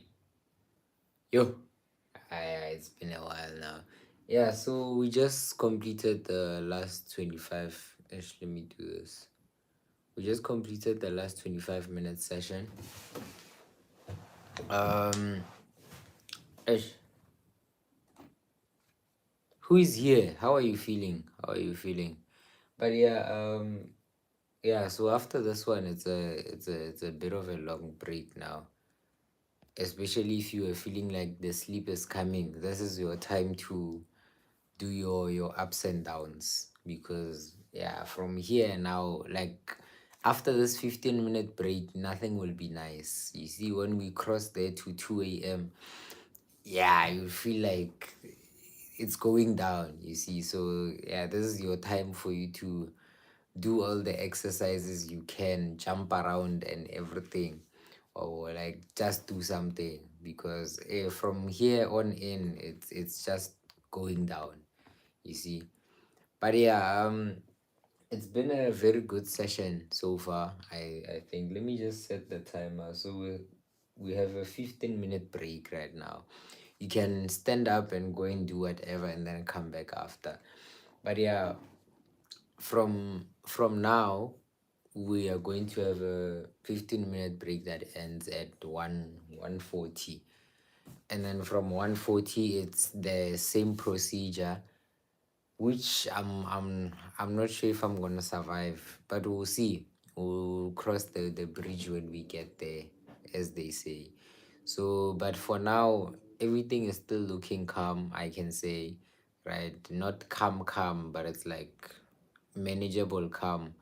[SPEAKER 1] Yo. It's been a while now. Yeah, so we just completed the last 25. Actually, let me do this. We just completed the last 25-minute session. Um, Ash, who is here? How are you feeling? How are you feeling? But yeah, so after this one, it's a bit of a long break now. Especially if you are feeling like the sleep is coming. This is your time to do your ups and downs, because yeah, from here now, like after this 15-minute break, nothing will be nice. You see, when we cross there to 2 a.m, yeah, you feel like it's going down, you see. So yeah, this is your time for you to do all the exercises you can, jump around and everything, or like just do something, because from here on in, it's just going down, you see. But yeah, it's been a very good session so far. I think, let me just set the timer. So we have a 15-minute break right now. You can stand up and go and do whatever and then come back after. But yeah, from now, we are going to have a 15-minute break that ends at 1:40, and then from 1:40 it's the same procedure, which I'm not sure if I'm gonna survive, but we'll see. We'll cross the bridge when we get there, as they say. So, but for now, everything is still looking calm, I can say, right? Not calm, but it's like manageable calm.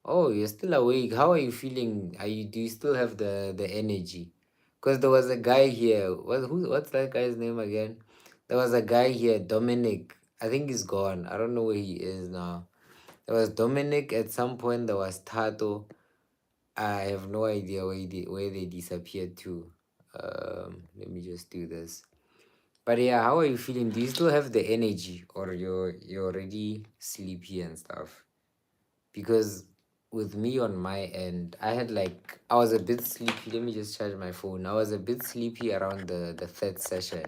[SPEAKER 1] Oh, you're still awake. How are you feeling? Do you still have the energy? Because there was a guy here. What's that guy's name again? There was a guy here, Dominic. I think he's gone. I don't know where he is now. There was Dominic at some point. There was Tato. I have no idea where they disappeared to. Let me just do this. But yeah, how are you feeling? Do you still have the energy, or you're already sleepy and stuff? Because with me on my end, I was a bit sleepy. Let me just charge my phone. I was a bit sleepy around the third session.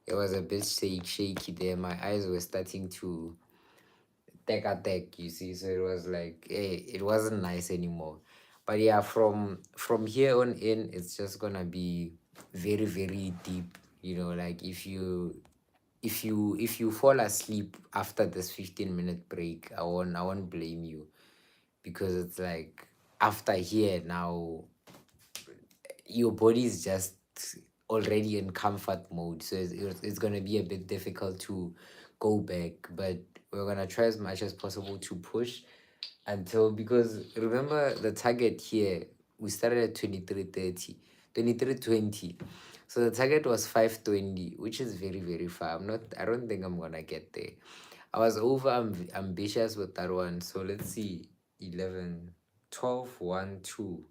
[SPEAKER 1] It was a bit shaky there. My eyes were starting to take, you see. So it was like, hey, it wasn't nice anymore. But yeah, from here on in, it's just gonna be very, very deep. Like if you fall asleep after this 15-minute break, I won't blame you, because it's like after here now, your body is just already in comfort mode, so it's going to be a bit difficult to go back, but we're going to try as much as possible to push until, because remember the target here, we started at 23:30, 23:20. So the target was 5:20, which is very, very far. I don't think I'm gonna get there. I was over ambitious with that one. So let's see. 11, 12, 1, 2,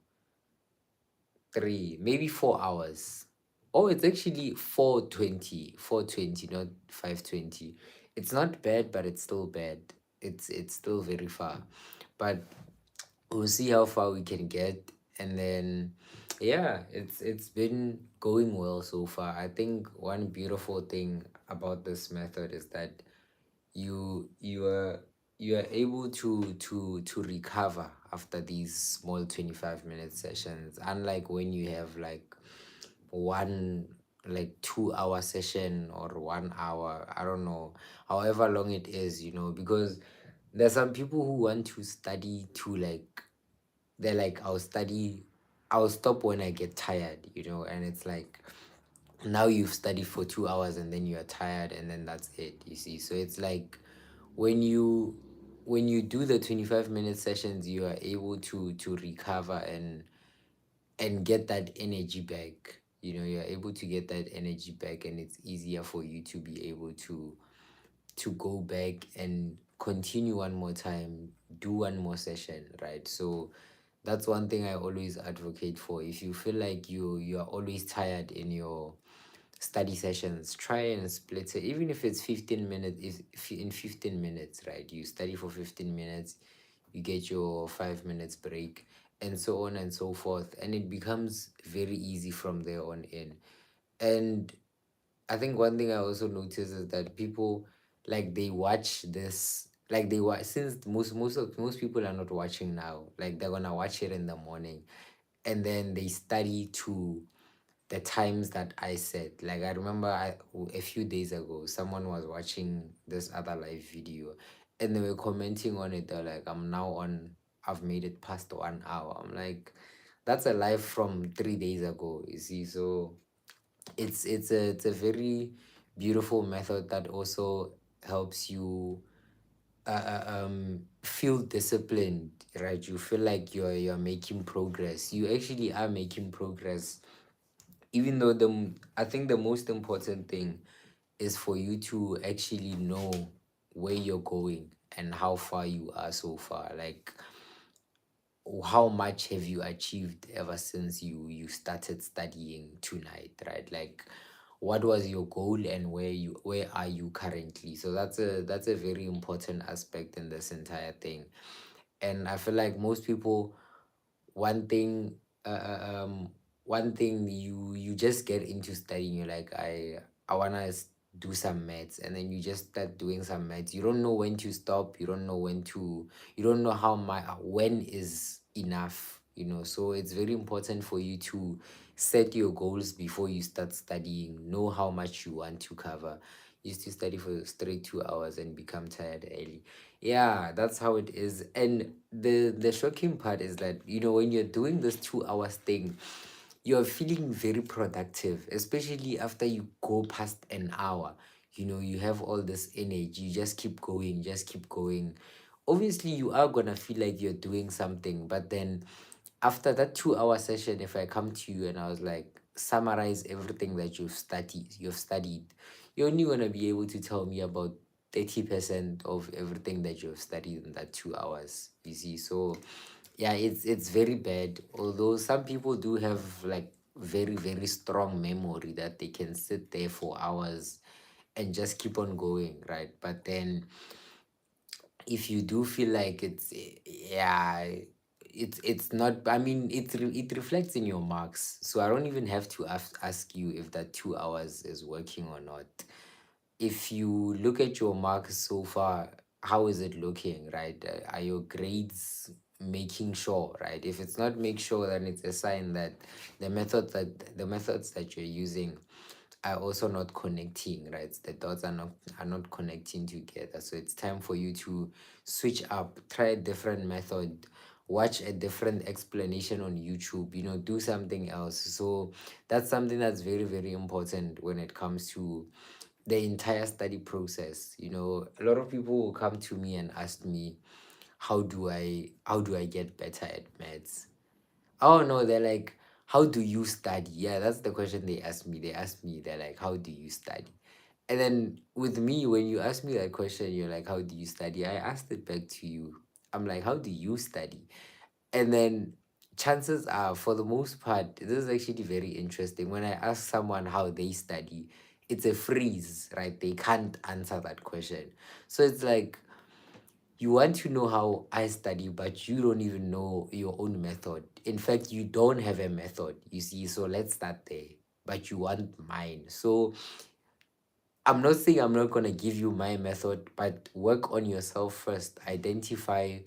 [SPEAKER 1] 3, maybe 4 hours. Oh, it's actually 4:20, 4:20, not 5:20. It's not bad, but it's still bad. It's still very far. But we'll see how far we can get, and then yeah, it's been going well so far. I think one beautiful thing about this method is that you you are you are able to recover after these small 25-minute sessions, unlike when you have like one, like 2 hour session or 1 hour, I don't know, however long it is, because there's some people who want to study to, like, they're like, I'll stop when I get tired, and it's like, now you've studied for 2 hours and then you're tired, and then that's it, you see. So it's like, when you do the 25-minute sessions, you are able to recover and get that energy back. You're able to get that energy back, and it's easier for you to be able to go back and continue one more time, do one more session, right? So that's one thing I always advocate for. If you feel like you are always tired in your study sessions, try and split it, even if it's 15 minutes. If in 15 minutes, right, you study for 15 minutes, you get your 5 minutes break, and so on and so forth. And it becomes very easy from there on in. And I think one thing I also notice is that people, like, they watch this, like they watch, since most people are not watching now, like they're gonna watch it in the morning, and then they study to the times that I set. Like I remember a few days ago, someone was watching this other live video, and they were commenting on it. They're like, "I'm now on. I've made it past 1 hour." I'm like, "That's a live from 3 days ago." You see, so it's a very beautiful method that also helps you feel disciplined, right? You feel like you're making progress. You actually are making progress, even though I think the most important thing is for you to actually know where you're going and how far you are so far. Like, how much have you achieved ever since you started studying tonight, right? Like, what was your goal and where are you currently? So that's a very important aspect in this entire thing. And I feel like most people, one thing uh, uh, um one thing, you just get into studying, you're like, I want to do some maths, and then you just start doing some maths. You don't know when to stop, you don't know you don't know how much, when is enough, so it's very important for you to set your goals before you start studying. Know how much you want to cover. Used to study for straight 2 hours and become tired early. Yeah, that's how it is. And the shocking part is that, when you're doing this 2 hours thing, you're feeling very productive, especially after you go past an hour. You have all this energy, you just keep going, just keep going. Obviously, you are gonna feel like you're doing something, but then after that 2 hour session, if I come to you and I was like, summarize everything that you've studied, you're only gonna be able to tell me about 30% of everything that you've studied in that 2 hours. You see, so yeah, it's very bad. Although some people do have like very, very strong memory that they can sit there for hours and just keep on going, right? But then if you do feel like yeah, it's not, I mean, it reflects in your marks, so I don't even have to ask you if that 2 hours is working or not. If you look at your marks so far, how is it looking, right? Are your grades making sure, right? If it's not make sure, then it's a sign that the methods that you're using are also not connecting, right? The dots are not connecting together. So it's time for you to switch up, try a different method, watch a different explanation on YouTube, do something else. So that's something that's very, very important when it comes to the entire study process. A lot of people will come to me and ask me, how do I get better at maths? Oh no, they're like, how do you study? Yeah, that's the question they ask me. They ask me, they're like, how do you study? And then with me, when you ask me that question, you're like, how do you study? I asked it back to you. I'm like, how do you study? And then chances are, for the most part, this is actually very interesting. When I ask someone how they study, it's a freeze, right? They can't answer that question. So it's like, you want to know how I study, but you don't even know your own method. In fact, you don't have a method, you see. So let's start there. But you want mine. So I'm not saying I'm not going to give you my method, but work on yourself first. Identify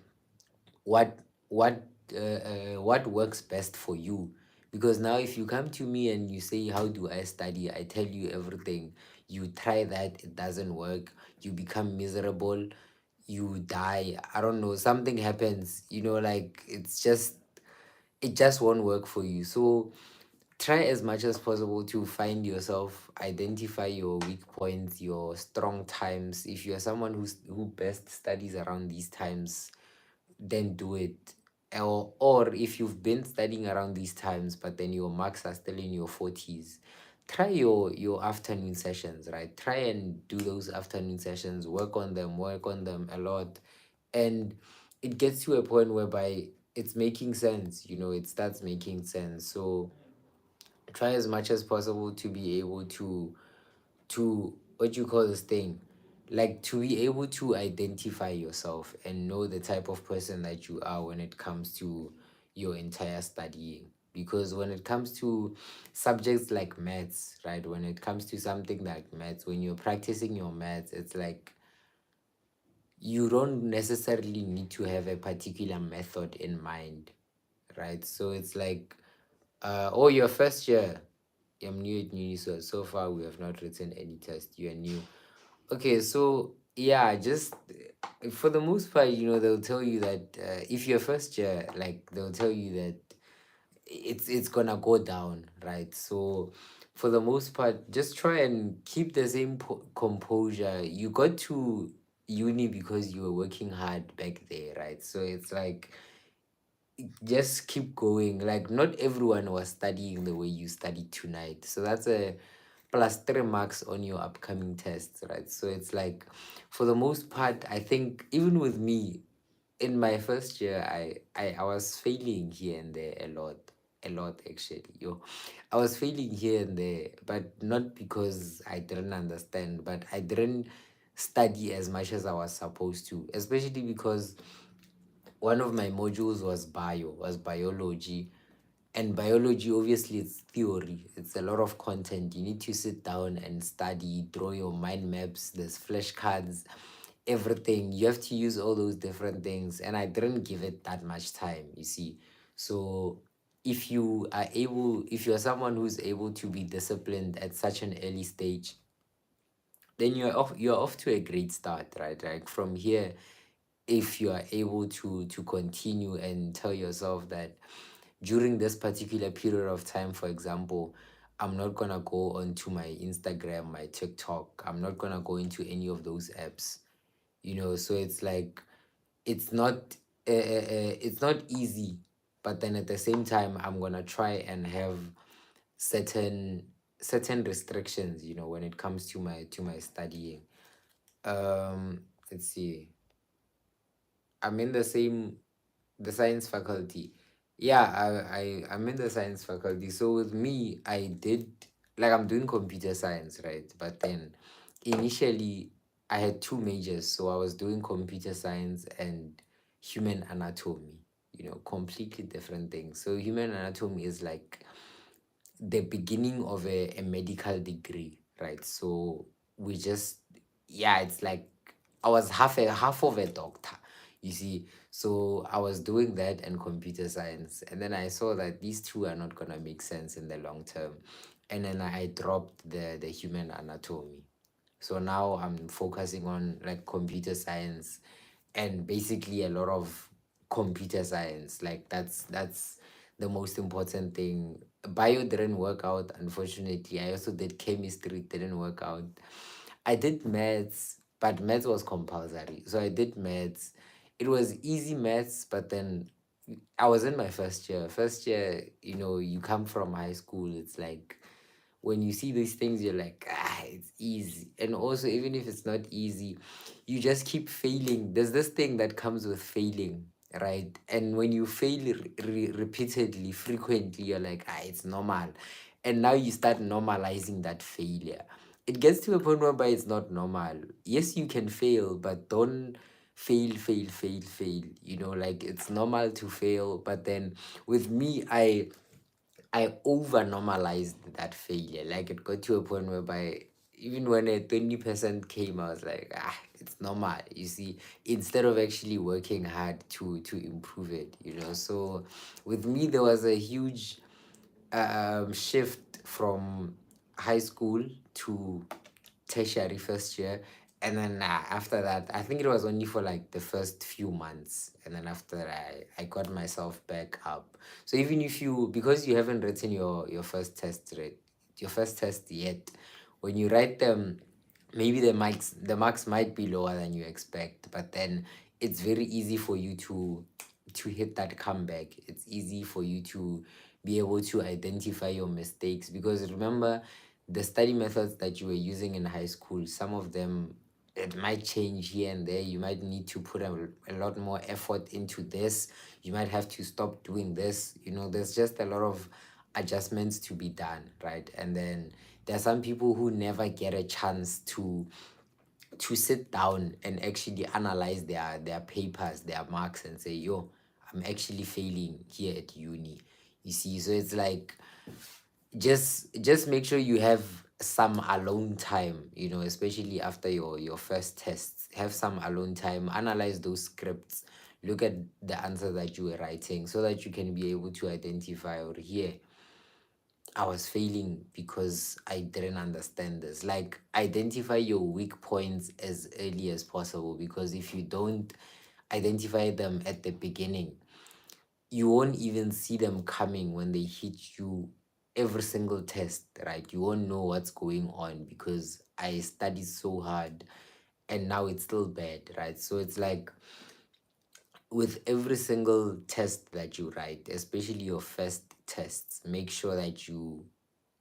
[SPEAKER 1] what what what works best for you. Because now if you come to me and you say, how do I study, I tell you everything. You try that, it doesn't work, you become miserable, you die, I don't know, something happens, like it just won't work for you. So try as much as possible to find yourself, identify your weak points, your strong times. If you're someone who best studies around these times, then do it. Or if you've been studying around these times, but then your marks are still in your 40s, try your afternoon sessions, right? Try and do those afternoon sessions, work on them a lot. And it gets to a point whereby it's making sense, it starts making sense. So try as much as possible to be able to what you call this thing, like to be able to identify yourself and know the type of person that you are when it comes to your entire studying. Because when it comes to subjects like maths, right, when it comes to something like maths, when you're practicing your maths, it's like you don't necessarily need to have a particular method in mind, right? So it's like, oh, your first year, I'm new at uni, so far we have not written any test. You are new. Okay, so yeah, just for the most part, they'll tell you that if you're first year, like they'll tell you that it's gonna go down, right? So for the most part, just try and keep the same composure. You got to uni because you were working hard back there, right? So it's like just keep going. Like not everyone was studying the way you studied tonight. So that's a +3 marks on your upcoming tests, right? So it's like for the most part, I think even with me in my first year, I was failing here and there a lot actually. I was failing here and there, but not because I didn't understand, but I didn't study as much as I was supposed to, especially because one of my modules was biology, and biology, obviously, it's theory. It's a lot of content. You need to sit down and study, draw your mind maps, there's flashcards, everything. You have to use all those different things. And I didn't give it that much time, you see. So if you're someone who's able to be disciplined at such an early stage, then you're off to a great start, right? Like from here, if you are able to continue and tell yourself that during this particular period of time, for example, I'm not gonna go onto my Instagram, my TikTok, I'm not gonna go into any of those apps, so it's like it's not easy, but then at the same time I'm gonna try and have certain restrictions, when it comes to my studying. Let's see, I'm in the science faculty. Yeah, I'm in the science faculty. So with me, I'm doing computer science, right? But then initially I had two majors. So I was doing computer science and human anatomy, completely different things. So human anatomy is like the beginning of a medical degree, right? So we just, yeah, it's like I was half of a doctor, you see. So I was doing that and computer science, and then I saw that these two are not gonna make sense in the long term, and then I dropped the human anatomy. So now I'm focusing on like computer science and basically a lot of computer science. Like that's the most important thing. Bio didn't work out, unfortunately. I also did chemistry, it didn't work out. I did maths, but maths was compulsory. So I did maths. It was easy maths, but then I was in my first year. First year, you come from high school, it's like when you see these things, you're like, it's easy. And also, even if it's not easy, you just keep failing. There's this thing that comes with failing, right? And when you fail repeatedly, frequently, you're like, it's normal. And now you start normalizing that failure. It gets to a point whereby it's not normal. Yes, you can fail, but don't fail, fail, fail, fail. Like it's normal to fail. But then with me, I over normalized that failure. Like it got to a point whereby even when a 20% came, I was like, it's normal. You see, instead of actually working hard to improve it. So with me, there was a huge shift from high school to tertiary first year, and then after that I think it was only for like the first few months, and then after that I got myself back up. So even if you, because you haven't written your first test, right, your first test yet, when you write them, maybe the marks might be lower than you expect, but then it's very easy for you to hit that comeback. It's easy for you to be able to identify your mistakes, because remember, the study methods that you were using in high school, some of them, it might change here and there. You might need to put a lot more effort into this. You might have to stop doing this. There's just a lot of adjustments to be done, right? And then there are some people who never get a chance to sit down and actually analyze their papers, their marks, and say, yo, I'm actually failing here at uni. You see, so it's like just make sure you have some alone time, especially after your first tests. Have some alone time, analyze those scripts, look at the answer that you were writing so that you can be able to identify, or here I was failing because I didn't understand this. Like, identify your weak points as early as possible, because if you don't identify them at the beginning, you won't even see them coming when they hit you every single test, right? You won't know what's going on because I studied so hard and now it's still bad, right? So it's like, with every single test that you write, especially your first tests, make sure that you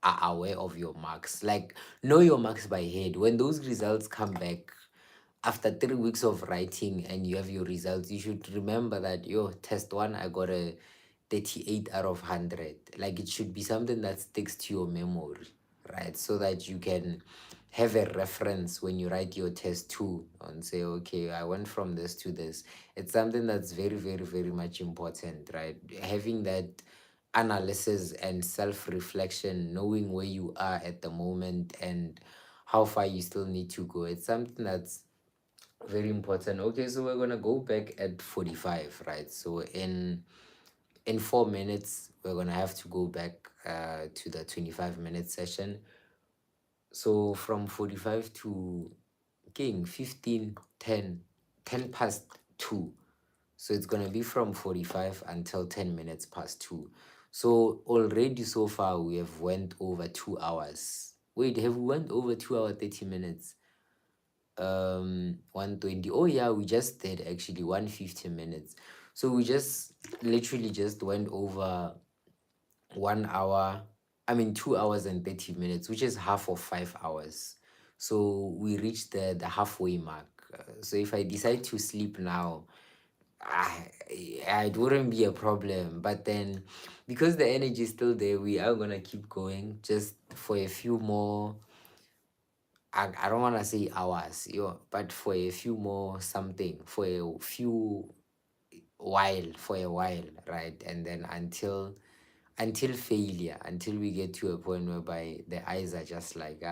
[SPEAKER 1] are aware of your marks. Like, know your marks by head. When those results come back after 3 weeks of writing and you have your results, you should remember that, yo, test one, I got a 38 out of 100. Like, it should be something that sticks to your memory, right? So that you can have a reference when you write your test two and say, okay, I went from this to this. It's something that's very, very, very much important, right? Having that analysis and self reflection, knowing where you are at the moment and how far you still need to go. It's something that's very important. Okay, so we're gonna go back at 45, right? So in 4 minutes, we're gonna have to go back to the 25-minute session. So from 45 to King 15, 10, 10 past 2. So it's gonna be from 45 until 10 minutes past 2. So already so far we have went over 2 hours. Wait, have we went over 2 hour 30 minutes? 120. Oh yeah, we just did actually 150 minutes. So we just literally just went over 1 hour, I mean 2 hours and 30 minutes, which is half of 5 hours. So we reached the halfway mark. So if I decide to sleep now, I, it wouldn't be a problem. But then, because the energy is still there, we are gonna keep going just for a few more. I don't want to say hours, but for a few more something, for a few for a while, right? And then until failure, until we get to a point whereby the eyes are just like,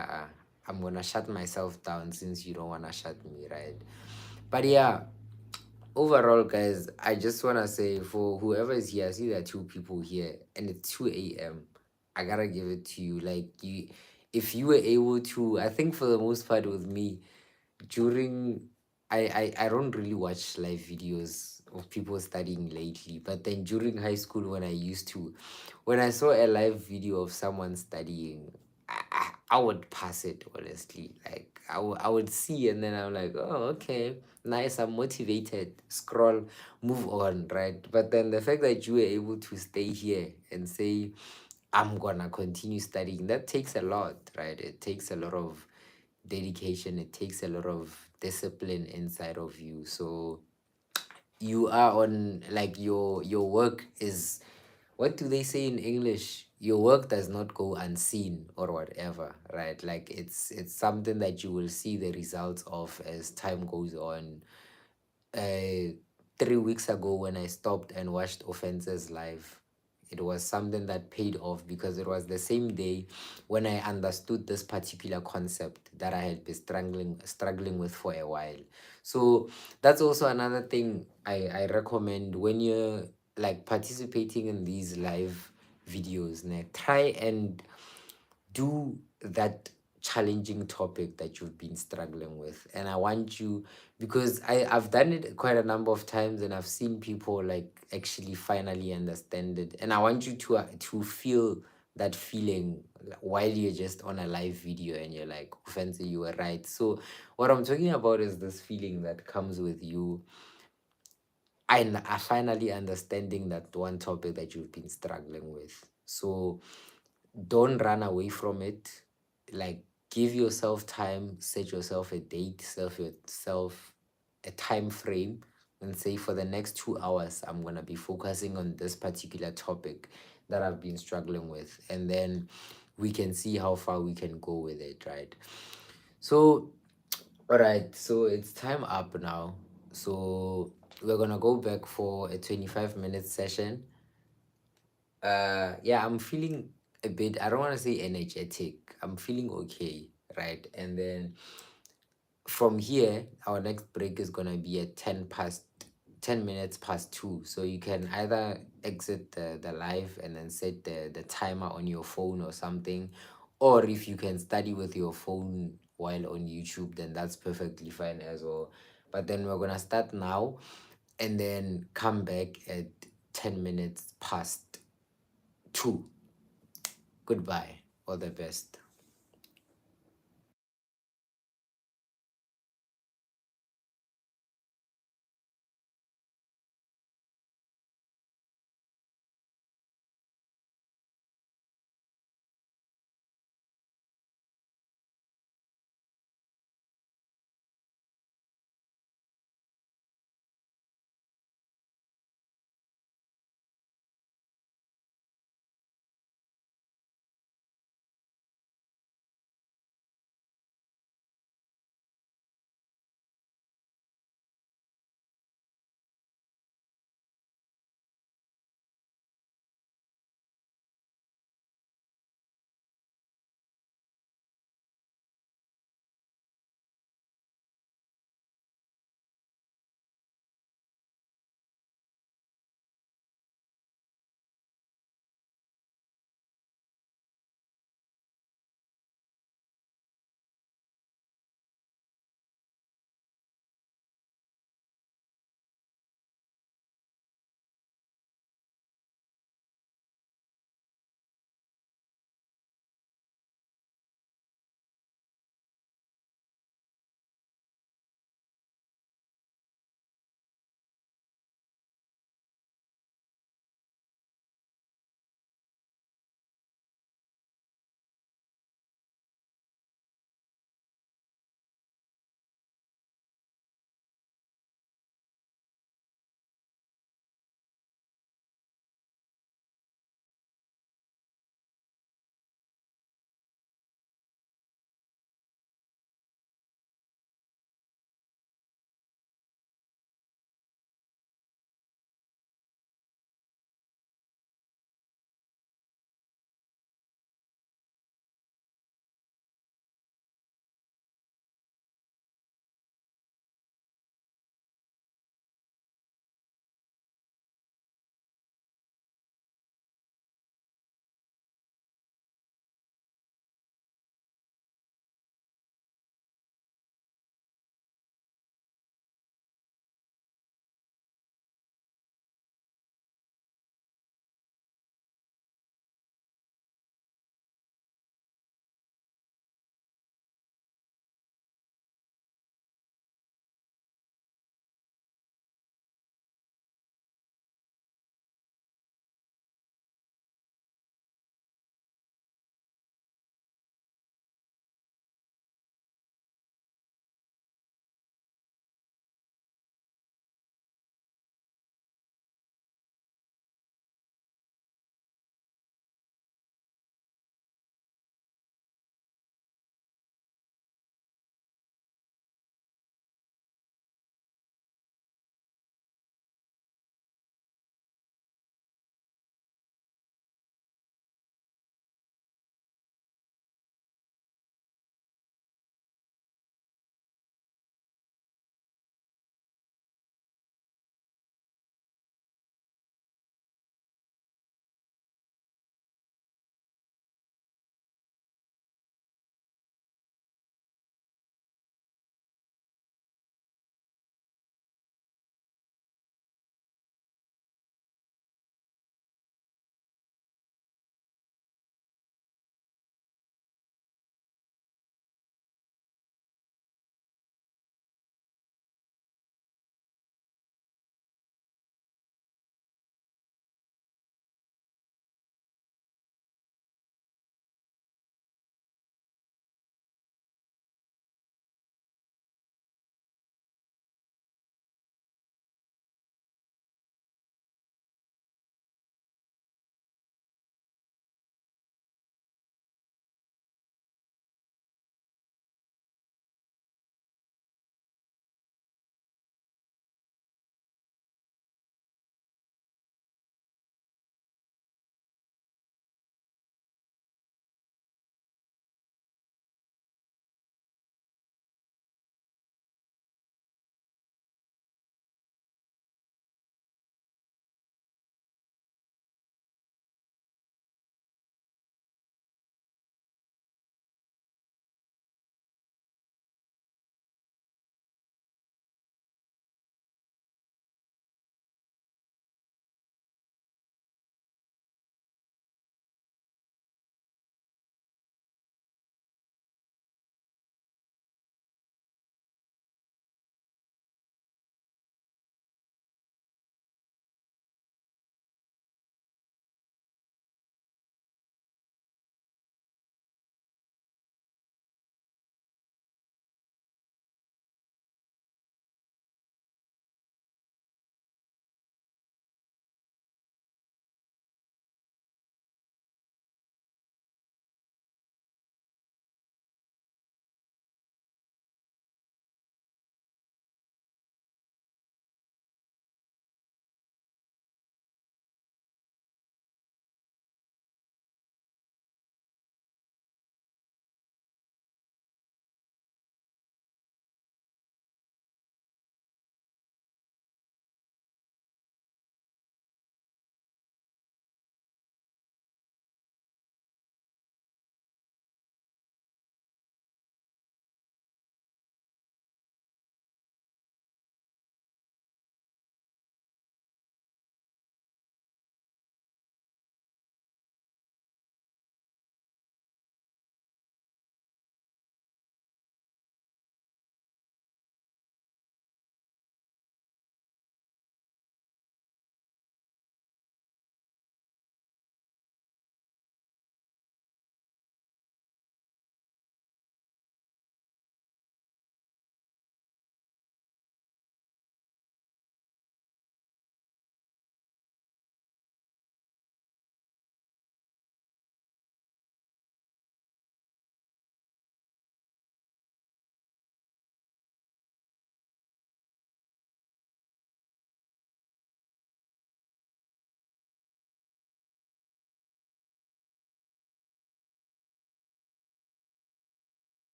[SPEAKER 1] I'm gonna shut myself down since you don't wanna shut me, right? But yeah, overall, guys, I just wanna say, for whoever is here, I see there are two people here and it's 2 a.m. I gotta give it to you. Like, you, if you were able to, I think for the most part with me, during I don't really watch live videos of people studying lately, but then during high school, when I used to, when I saw a live video of someone studying, I would pass it, honestly. Like, I would see and then I'm like, oh, okay, nice, I'm motivated, scroll, move on, right? But then the fact that you were able to stay here and say, I'm gonna continue studying, that takes a lot, right? It takes a lot of dedication, it takes a lot of discipline inside of you. So you are on, like, your work is, what do they say in English, your work does not go unseen or whatever, right? Like, it's something that you will see the results of as time goes on. 3 weeks ago, when I stopped and watched Ofentse's live, it was something that paid off, because it was the same day when I understood this particular concept that I had been struggling with for a while. So that's also another thing I recommend when you're like participating in these live videos. Try and do that challenging topic that you've been struggling with. And I want you, because I've done it quite a number of times and I've seen people like actually finally understand it. And I want you to feel that feeling while you're just on a live video and you're like, Offense, you were right. So what I'm talking about is this feeling that comes with you and are finally understanding that one topic that you've been struggling with. So don't run away from it. Like, give yourself time, set yourself a date, set yourself a time frame, and say, for the next 2 hours, I'm gonna be focusing on this particular topic that I've been struggling with. And then we can see how far we can go with it, right? So, all right, so it's time up now. So we're gonna go back for a 25-minute session. Yeah, I'm feeling a bit, I don't want to say energetic, I'm feeling okay, right? And then from here, our next break is gonna be at 10 minutes past 2. So you can either exit the live and then set the timer on your phone or something, or if you can study with your phone while on YouTube, then that's perfectly fine as well. But then we're gonna start now and then come back at 10 minutes past 2. Goodbye. All the best.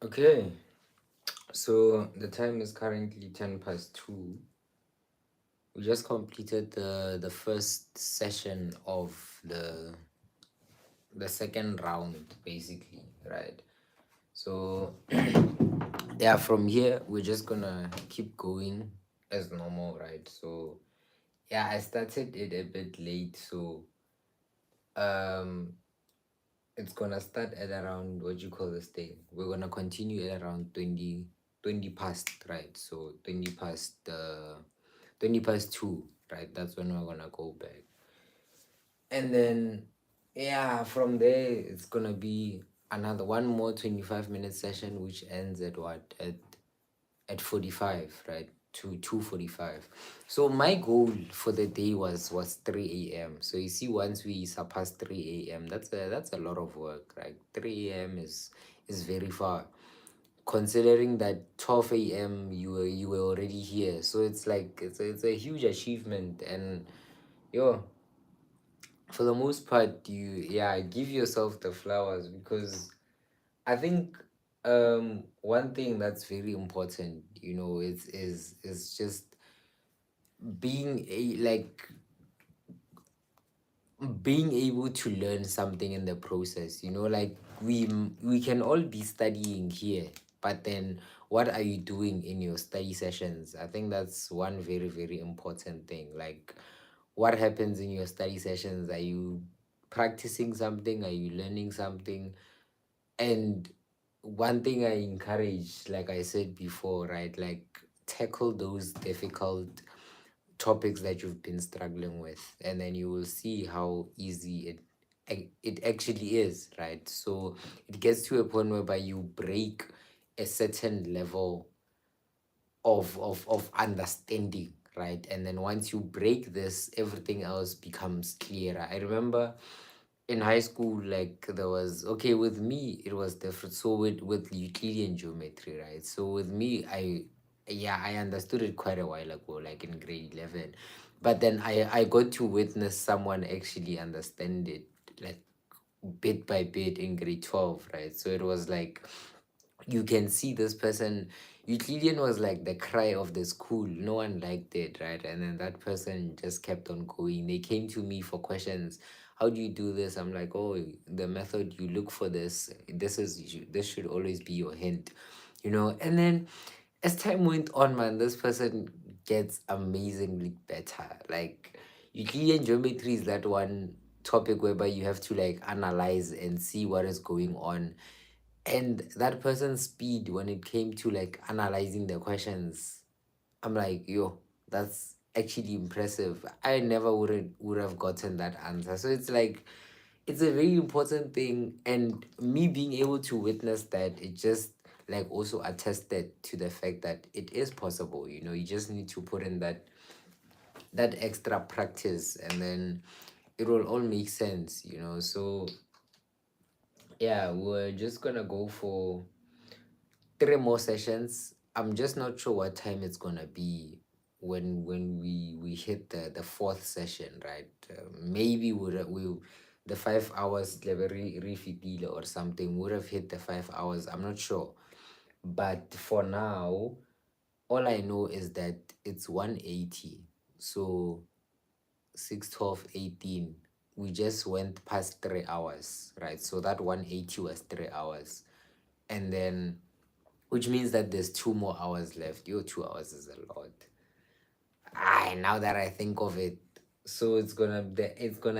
[SPEAKER 1] Okay, so the time is currently 10 past 2. We just completed the first session of the second round, basically, right? So yeah, from here we're just gonna keep going as normal, right? So yeah, I started it a bit late, so um it's gonna start at around, what you call this thing, we're gonna continue at around 20 past, right? So 20 past 2, right? That's when we're gonna go back. And then yeah, from there it's gonna be another one more 25-minute session, which ends at what, at 45, right? To 2:45. So my goal for the day was 3 a.m. So you see, once we surpass 3 a.m., that's a lot of work, right? 3 a.m. is very far, considering that 12 a.m. you were already here. So it's like it's a huge achievement. And yo, for the most part, you, yeah, give yourself the flowers, because I think one thing that's very important, is just being being able to learn something in the process. Like, we can all be studying here, but then what are you doing in your study sessions? I think that's one very, very important thing. Like, what happens in your study sessions? Are you practicing something? Are you learning something? And one thing I encourage, like I said before, right? Like, tackle those difficult topics that you've been struggling with, and then you will see how easy it actually is, right? So it gets to a point whereby you break a certain level of understanding, right? And then once you break this, everything else becomes clearer. I remember in high school, like, there was, okay, with me it was different. So with Euclidean geometry, right? So with me, I understood it quite a while ago, like in grade 11. But then I got to witness someone actually understand it, like, bit by bit in grade 12, right? So it was like, you can see this person. Euclidean was like the cry of the school. No one liked it, right? And then that person just kept on going. They came to me for questions. How do you do this? I'm like, oh, the method, you look for this. This should always be your hint, And then as time went on, man, this person gets amazingly better. Like, Euclidean geometry is that one topic whereby you have to, like, analyze and see what is going on. And that person's speed when it came to, like, analyzing the questions, I'm like, yo, that's actually impressive. I never would have gotten that answer. So it's like, it's a very important thing, and me being able to witness that, it just, like, also attested to the fact that it is possible. You just need to put in that extra practice, and then it will all make sense. So yeah, we're just gonna go for 3 more sessions. I'm just not sure what time it's gonna be when we hit the fourth session, right? Maybe we the 5 hours refitile or something would have hit the 5 hours. I'm not sure, but for now, all I know is that it's 180. So 6, 12, 18. We just went past 3 hours, right? So that 180 was 3 hours, and then, which means that there's 2 more hours left. Your 2 hours is a lot. Now that I think of it, so it's gonna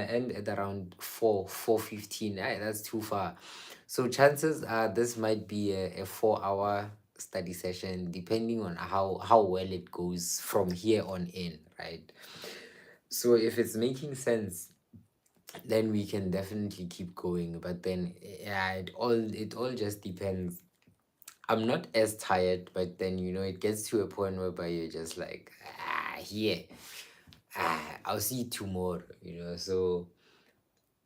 [SPEAKER 1] end at around 4:15. That's too far. So chances are this might be a 4 hour study session, depending on how well it goes from here on in, right? So if it's making sense, then we can definitely keep going. But then, yeah, it all just depends. I'm not as tired, but then, it gets to a point whereby you're just like, here, I'll see you tomorrow. So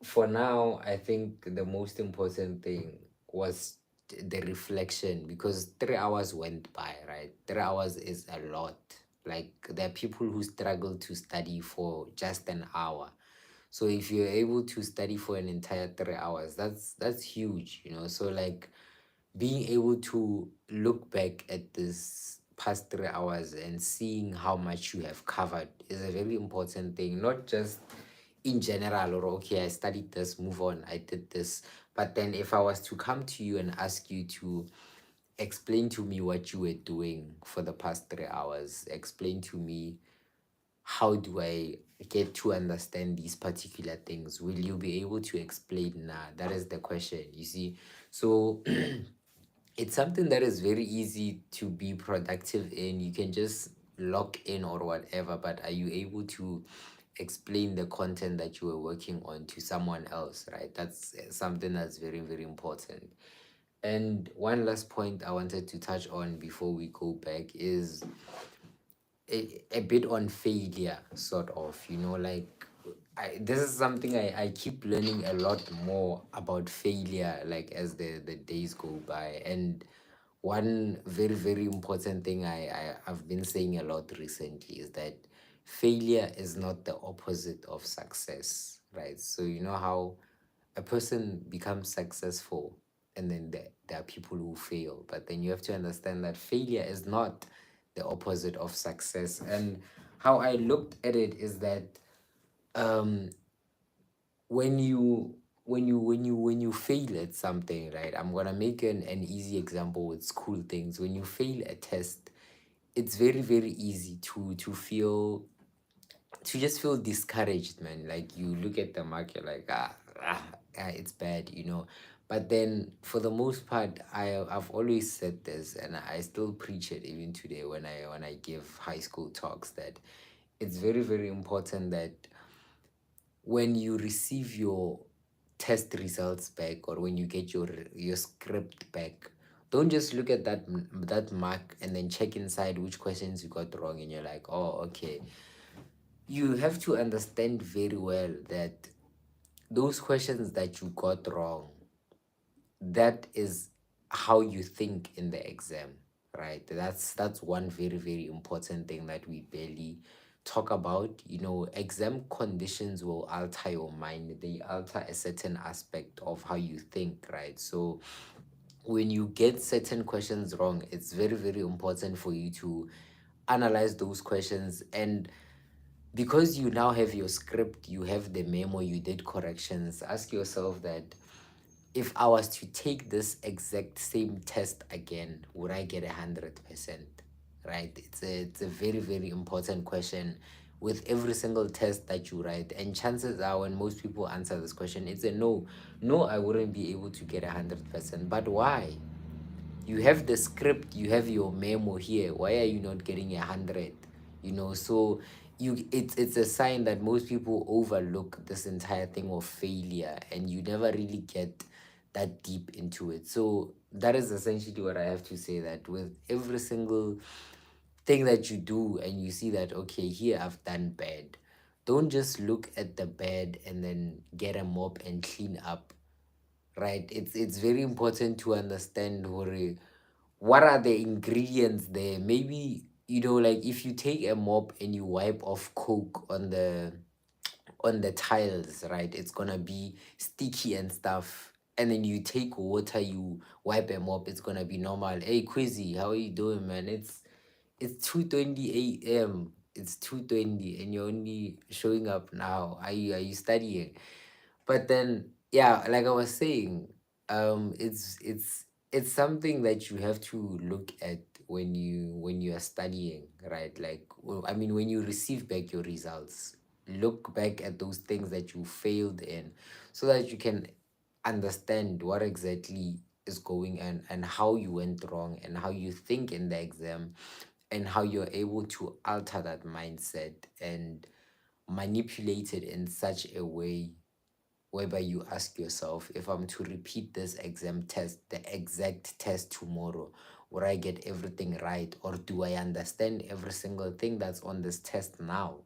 [SPEAKER 1] for now, I think the most important thing was the reflection, because 3 hours went by, right? 3 hours is a lot. Like, there are people who struggle to study for just an hour. So if you're able to study for an entire 3 hours, that's huge. So, like, being able to look back at this past 3 hours and seeing how much you have covered is a very important thing, not just in general, or okay, I studied this, move on, I did this. But then if I was to come to you and ask you to explain to me what you were doing for the past 3 hours, explain to me how do I get to understand these particular things, will you be able to explain? Nah, that is the question, you see. So it's something that is very easy to be productive in. You can just log in or whatever, but are you able to explain the content that you were working on to someone else, right? That's something that's very, very important. And one last point I wanted to touch on before we go back is a bit on failure, sort of, like this is something I keep learning a lot more about failure, like as the days go by. And one very, very important thing I've been saying a lot recently is that failure is not the opposite of success, right? So you know how a person becomes successful, and then there are people who fail, but then you have to understand that failure is not the opposite of success. And how I looked at it is that um when you fail at something, right? I'm gonna make an easy example with school things. When you fail a test, it's very, very easy to just feel discouraged, man. Like you look at the market like it's bad. But then for the most part, I've always said this, and I still preach it even today when I give high school talks, that it's very, very important that when you receive your test results back, or when you get your script back, don't just look at that mark and then check inside which questions you got wrong and you're like, oh, okay. You have to understand very well that those questions that you got wrong, that is how you think in the exam, right? That's one very, very important thing that we barely talk about. Exam conditions will alter your mind, they alter a certain aspect of how you think, right? So when you get certain questions wrong, it's very, very important for you to analyze those questions. And because you now have your script, you have the memo, you did corrections, ask yourself that if I was to take this exact same test again, would I get 100%? Right? It's a very, very important question with every single test that you write. And chances are, when most people answer this question, it's a no. No, I wouldn't be able to get 100%. But why? You have the script, you have your memo here, why are you not getting 100? So it's a sign that most people overlook this entire thing of failure, and you never really get that deep into it. So that is essentially what I have to say, that with every single thing that you do and you see that, okay, here I've done bad, don't just look at the bad and then get a mop and clean up, right? It's very important to understand what are the ingredients there. Maybe, like if you take a mop and you wipe off coke on the tiles, right? It's gonna be sticky and stuff. And then you take water, you wipe a mop, it's gonna be normal. Hey Quizzy, how are you doing, man? It's 2:20 a.m. It's 2:20 and you're only showing up now. Are you studying? But then, yeah, like I was saying, it's something that you have to look at when you are studying, right? Like, well, I mean, when you receive back your results, look back at those things that you failed in, so that you can understand what exactly is going on and how you went wrong and how you think in the exam, and how you're able to alter that mindset and manipulate it in such a way whereby you ask yourself, if I'm to repeat this exam test, the exact test tomorrow, would I get everything right, or do I understand every single thing that's on this test now?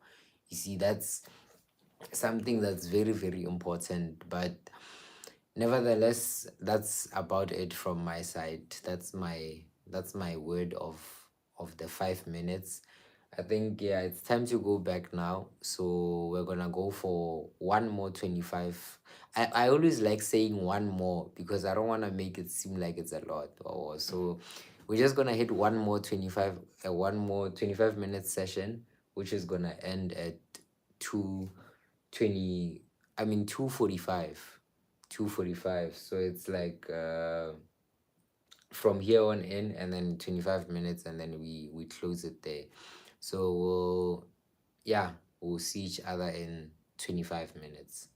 [SPEAKER 1] You see, that's something that's very, very important. But nevertheless, that's about it from my side. That's my word of the 5 minutes. I think, yeah, it's time to go back now. So we're gonna go for one more 25. I always like saying one more because I don't want to make it seem like it's a lot. Or so we're just gonna hit one more 25 minute session, which is gonna end at 2:20. I mean 2:45. 2:45. So it's like from here on in, and then 25 minutes, and then we close it there. So yeah, we'll see each other in 25 minutes.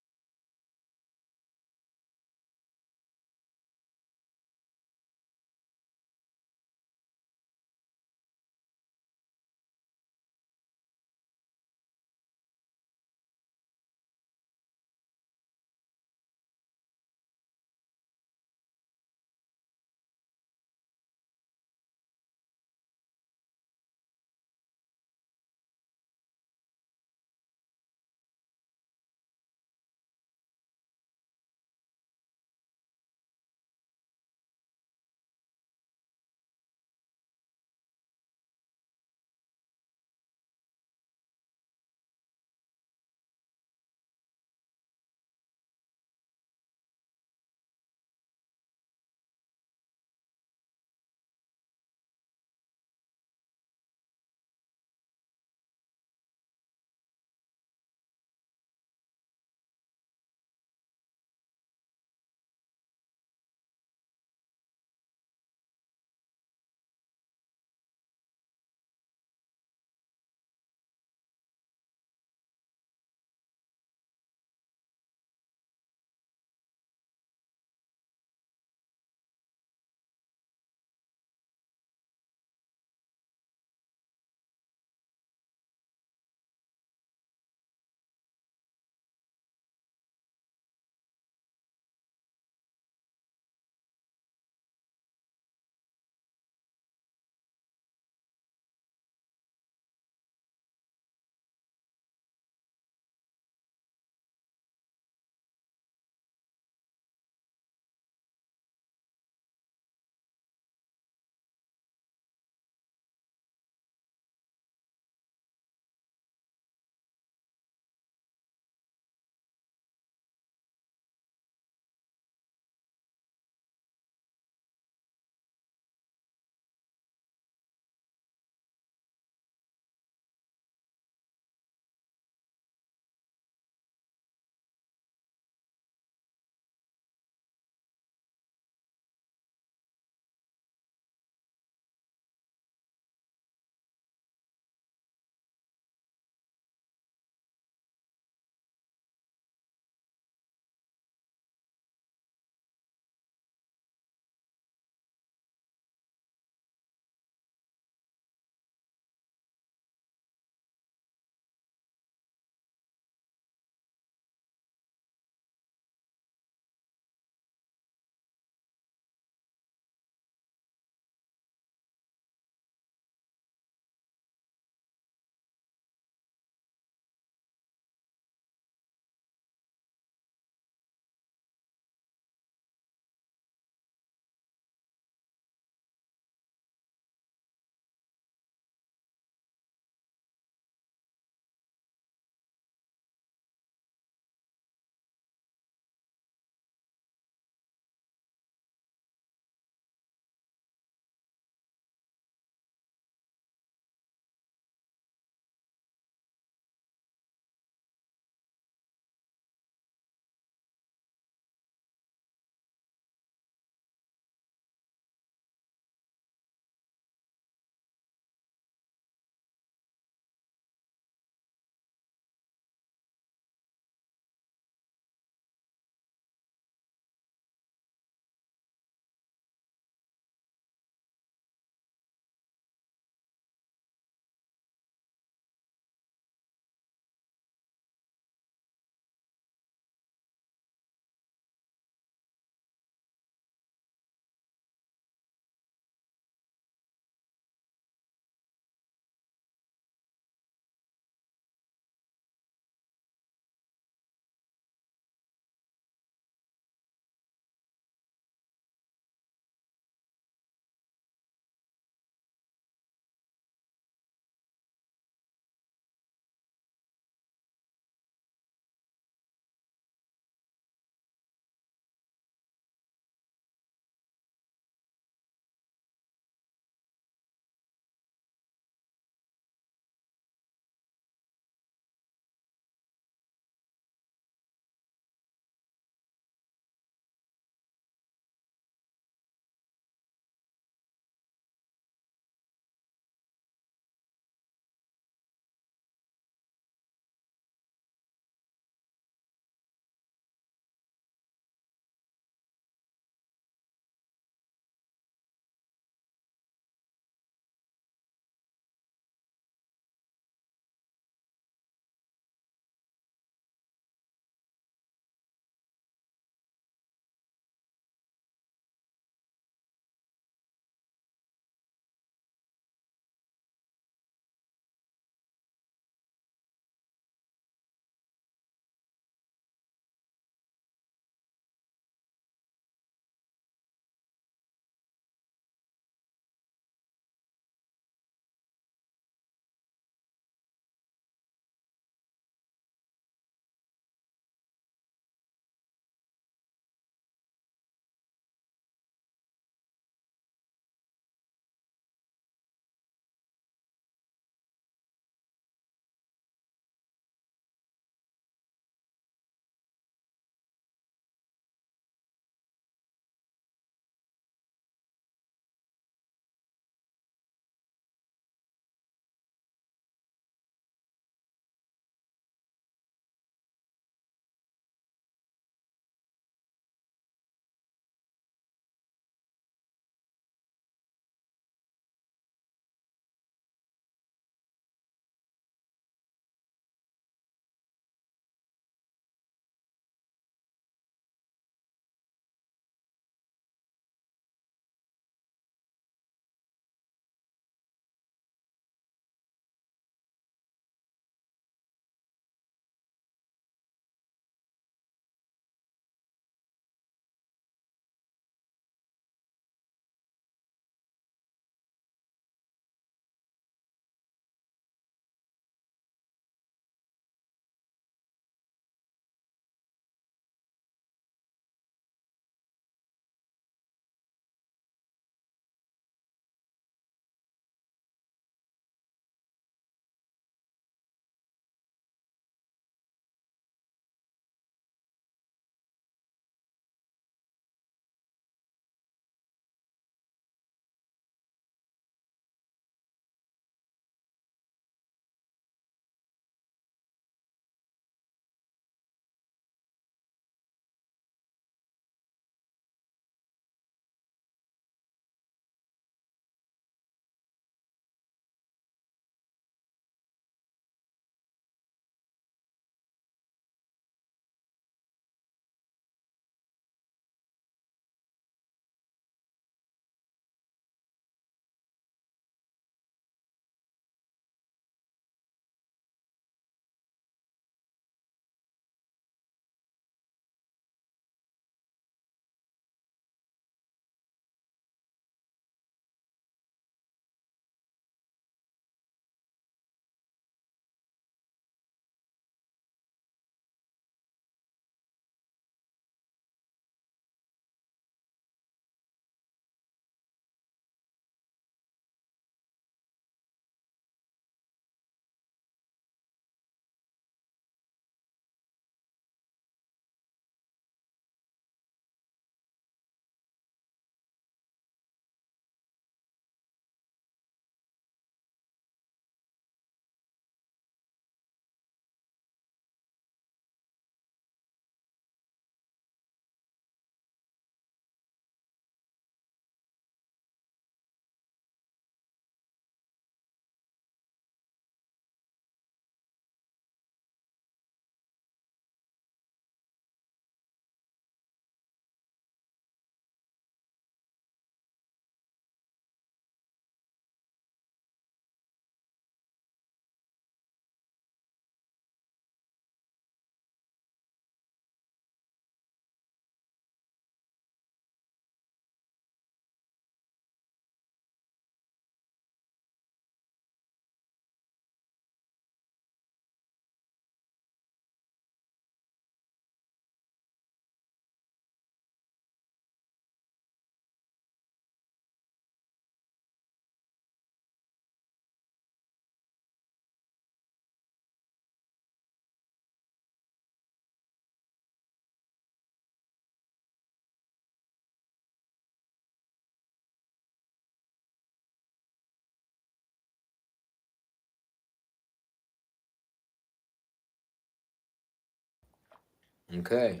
[SPEAKER 1] Okay,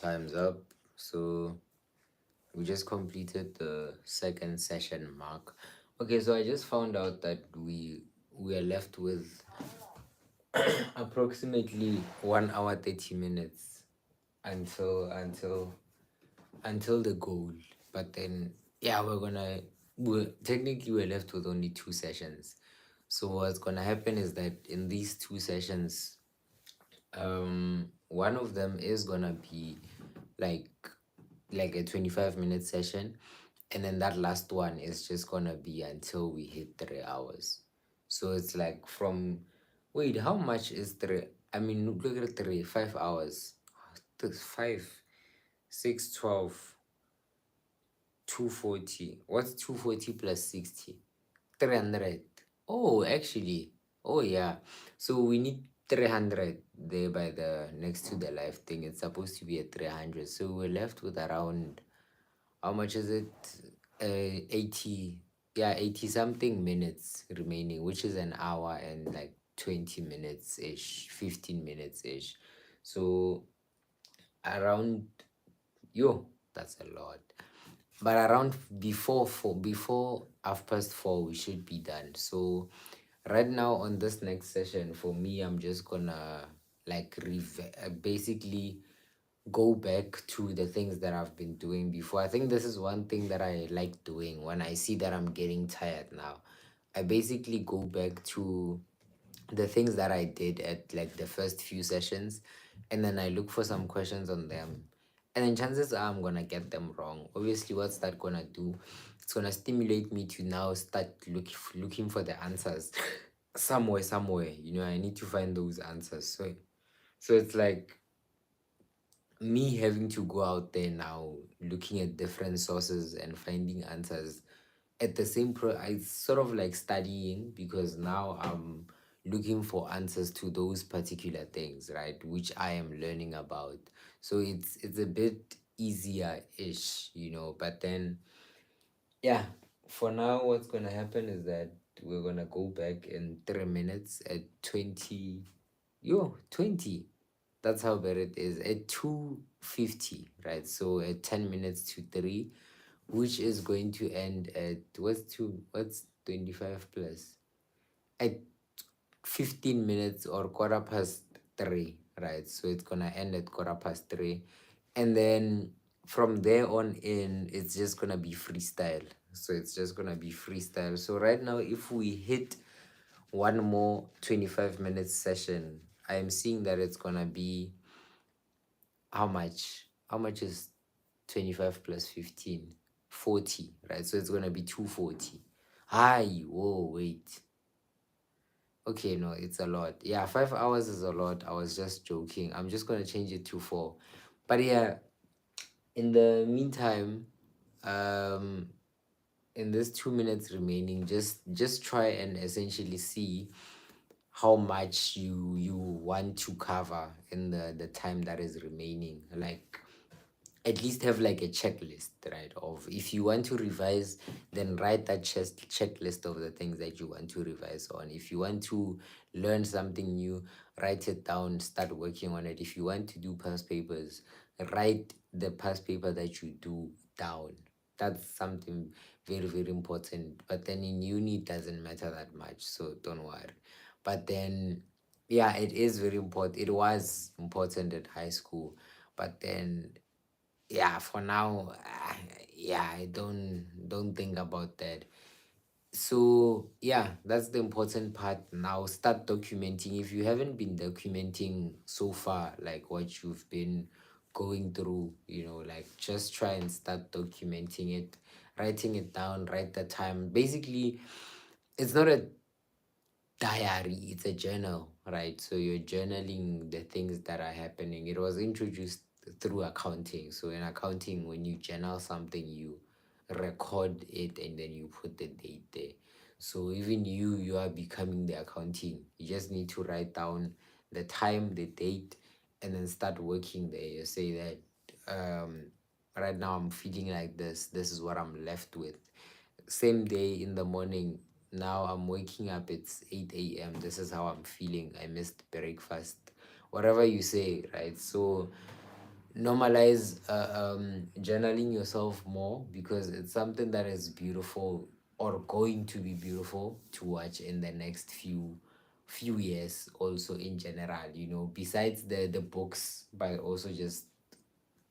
[SPEAKER 1] time's up. So we just completed the second session mark. Okay, so I just found out that we are left with approximately 1 hour 30 minutes until the goal. But then yeah, we're left with only 2 sessions. So what's gonna happen is that in these 2 sessions, one of them is gonna be like like a 25-minute session, and then that last one is just gonna be until we hit 3 hours. So it's like from wait, how much is three? I mean, look at 5 hours. Five, 6, 12, 240. What's 240 plus 60? 300. Oh, actually. Oh, yeah. So we need 300 there by the next to the life thing. It's supposed to be at 300. So we're left with around, how much is it? 80. Yeah, 80 something minutes remaining, which is an hour and like 20 minutes ish, 15 minutes ish. So around, yo, that's a lot. But around before 4 we should be done. So right now on this next session, for me, I'm just gonna like basically go back to the things that I've been doing before. I think this is one thing that I like doing when I see that I'm getting tired now. I basically go back to the things that I did at like the first few sessions, and then I look for some questions on them. And then chances are I'm gonna get them wrong. Obviously, what's that gonna do? It's gonna stimulate me to now start looking for the answers somewhere. I need to find those answers. So it's like me having to go out there now, looking at different sources and finding answers at the same it's sort of like studying, because now I'm looking for answers to those particular things, right, which I am learning about. So it's a bit easier ish, but then yeah, for now what's gonna happen is that we're gonna go back in 3 minutes at 20. That's how bad it is at 2:50, right? So at 10 minutes to 3, which is going to end at what's 25 plus at 15 minutes or quarter past 3, right? So it's gonna end at quarter past 3, and then from there on in it's just gonna be freestyle. So it's just gonna be freestyle. So right now, if we hit one more 25 minutes session, I am seeing that it's gonna be how much is 25 plus 15? 40, right? So it's gonna be 240. Hi, whoa, wait. Okay, no, it's a lot. Yeah, 5 hours is a lot. I was just joking. I'm just gonna change it to 4. But yeah, in the meantime, um, in this 2 minutes remaining, just try and essentially see how much you want to cover in the time that is remaining. Like, at least have like a checklist, right? Of if you want to revise, then write that checklist of the things that you want to revise on. If you want to learn something new, write it down, start working on it. If you want to do past papers, write the past paper that you do down. That's something very, very important. But then in uni, it doesn't matter that much, so don't worry. But then, yeah, it is very important. It was important at high school, but then yeah, for now, yeah, I don't think about that. So yeah, that's the important part. Now start documenting. If you haven't been documenting so far, like what you've been going through, like just try and start documenting it, writing it down, write the time. Basically, it's not a diary, it's a journal, right? So you're journaling the things that are happening. It was introduced through accounting. So in accounting, when you journal something, you record it and then you put the date there. So even you are becoming the accounting. You just need to write down the time, the date, and then start working there. You say that right now I'm feeling like this is what I'm left with. Same day in the morning, now I'm waking up, it's 8 a.m. This is how I'm feeling. I missed breakfast. whatever you say, right? So normalize journaling yourself more, because it's something that is beautiful, or going to be beautiful to watch in the next few years, also in general, besides the books, but also just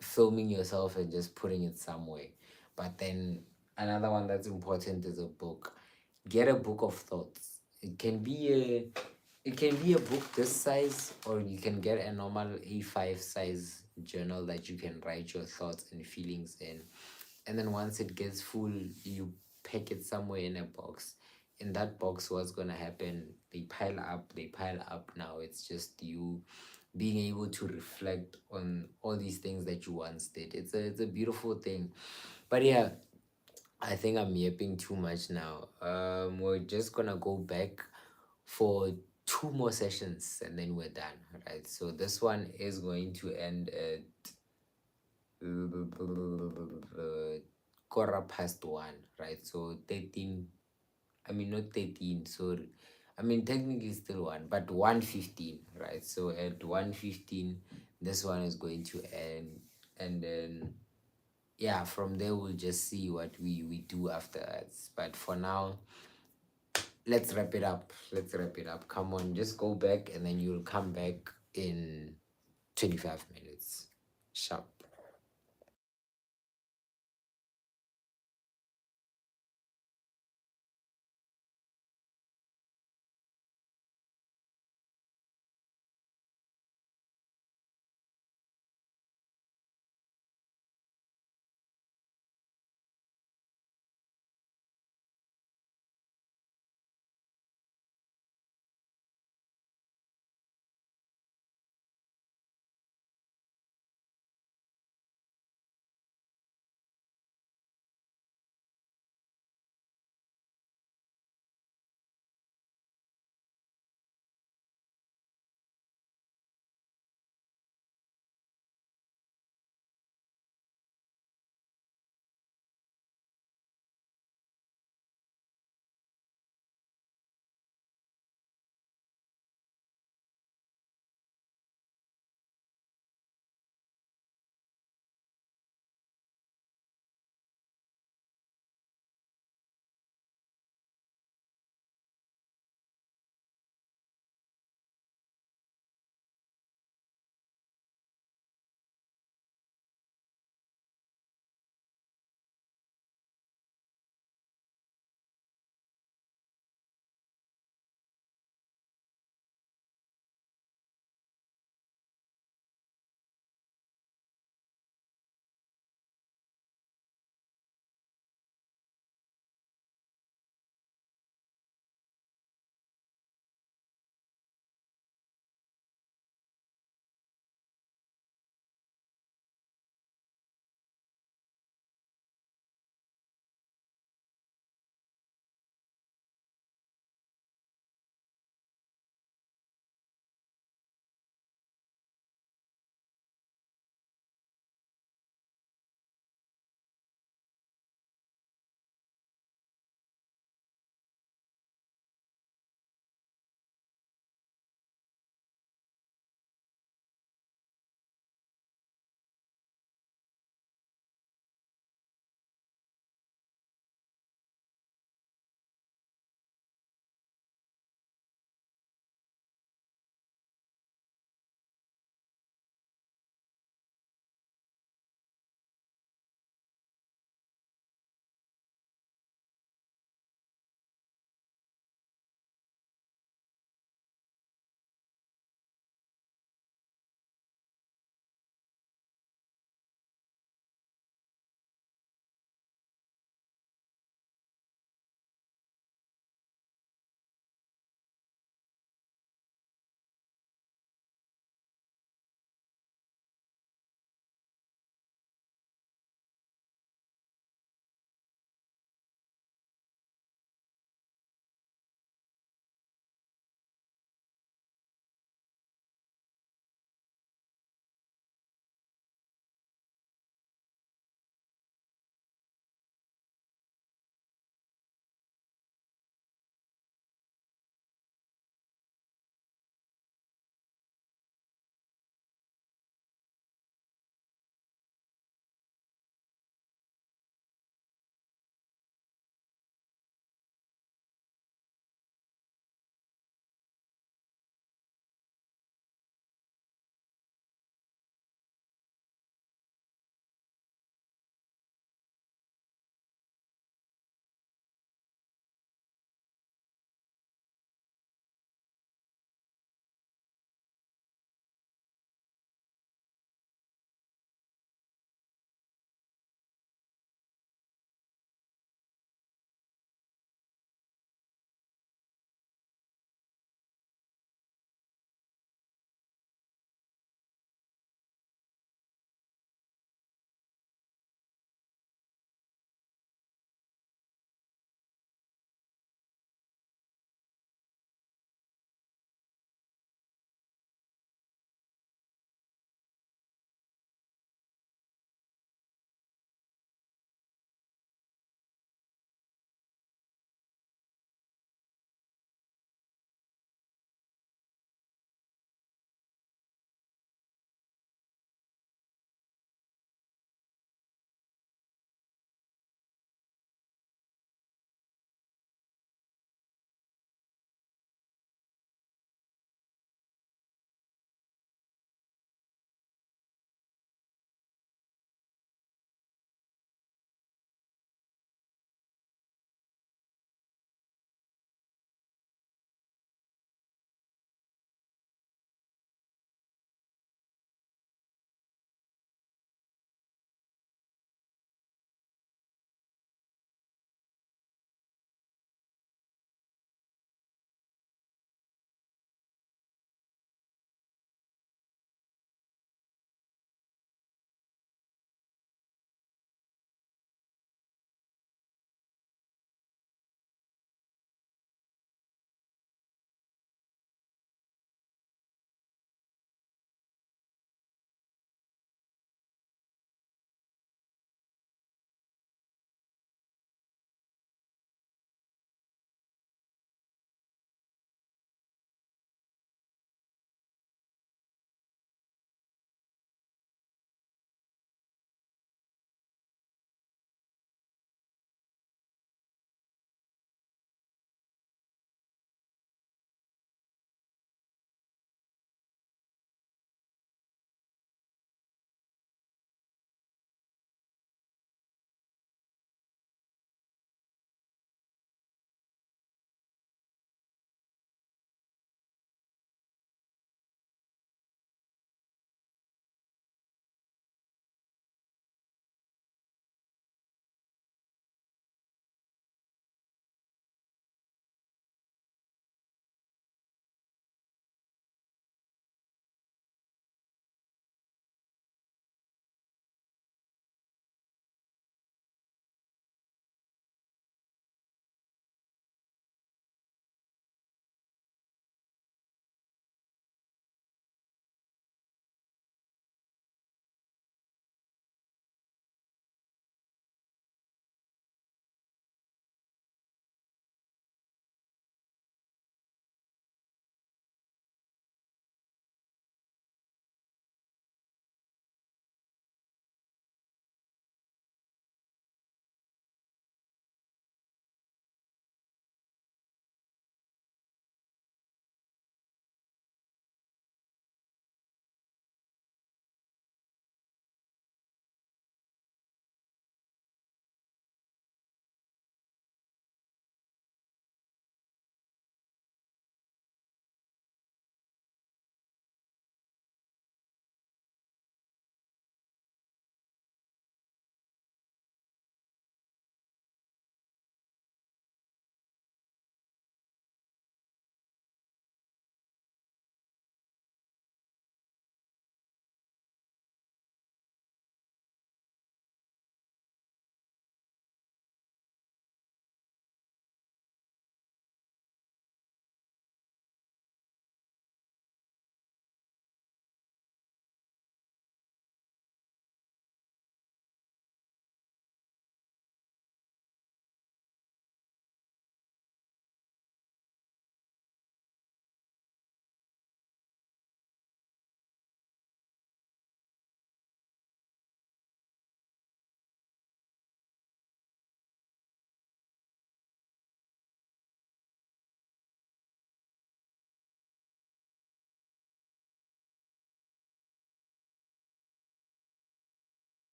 [SPEAKER 1] filming yourself and just putting it somewhere. But then another one that's important is a book. Get a book of thoughts. It can be a book this size, or you can get a normal A5 size journal that you can write your thoughts and feelings in. And then once it gets full, you pack it somewhere in a box. In that box, what's gonna happen? They pile up now. It's just you being able to reflect on all these things that you once did. It's a beautiful thing. But yeah, I think I'm yapping too much now. We're just gonna go back for two more sessions and then we're done, right? So this one is going to end at 1:15, right? So 13, I mean, not 13, sorry. I mean, technically still one, but 1:15, right? So at 1:15, this one is going to end. And then, yeah, from there, we'll just see what we do afterwards. But for now, let's wrap it up. Let's wrap it up. Come on, just go back and then you'll come back in 25 minutes. Sharp.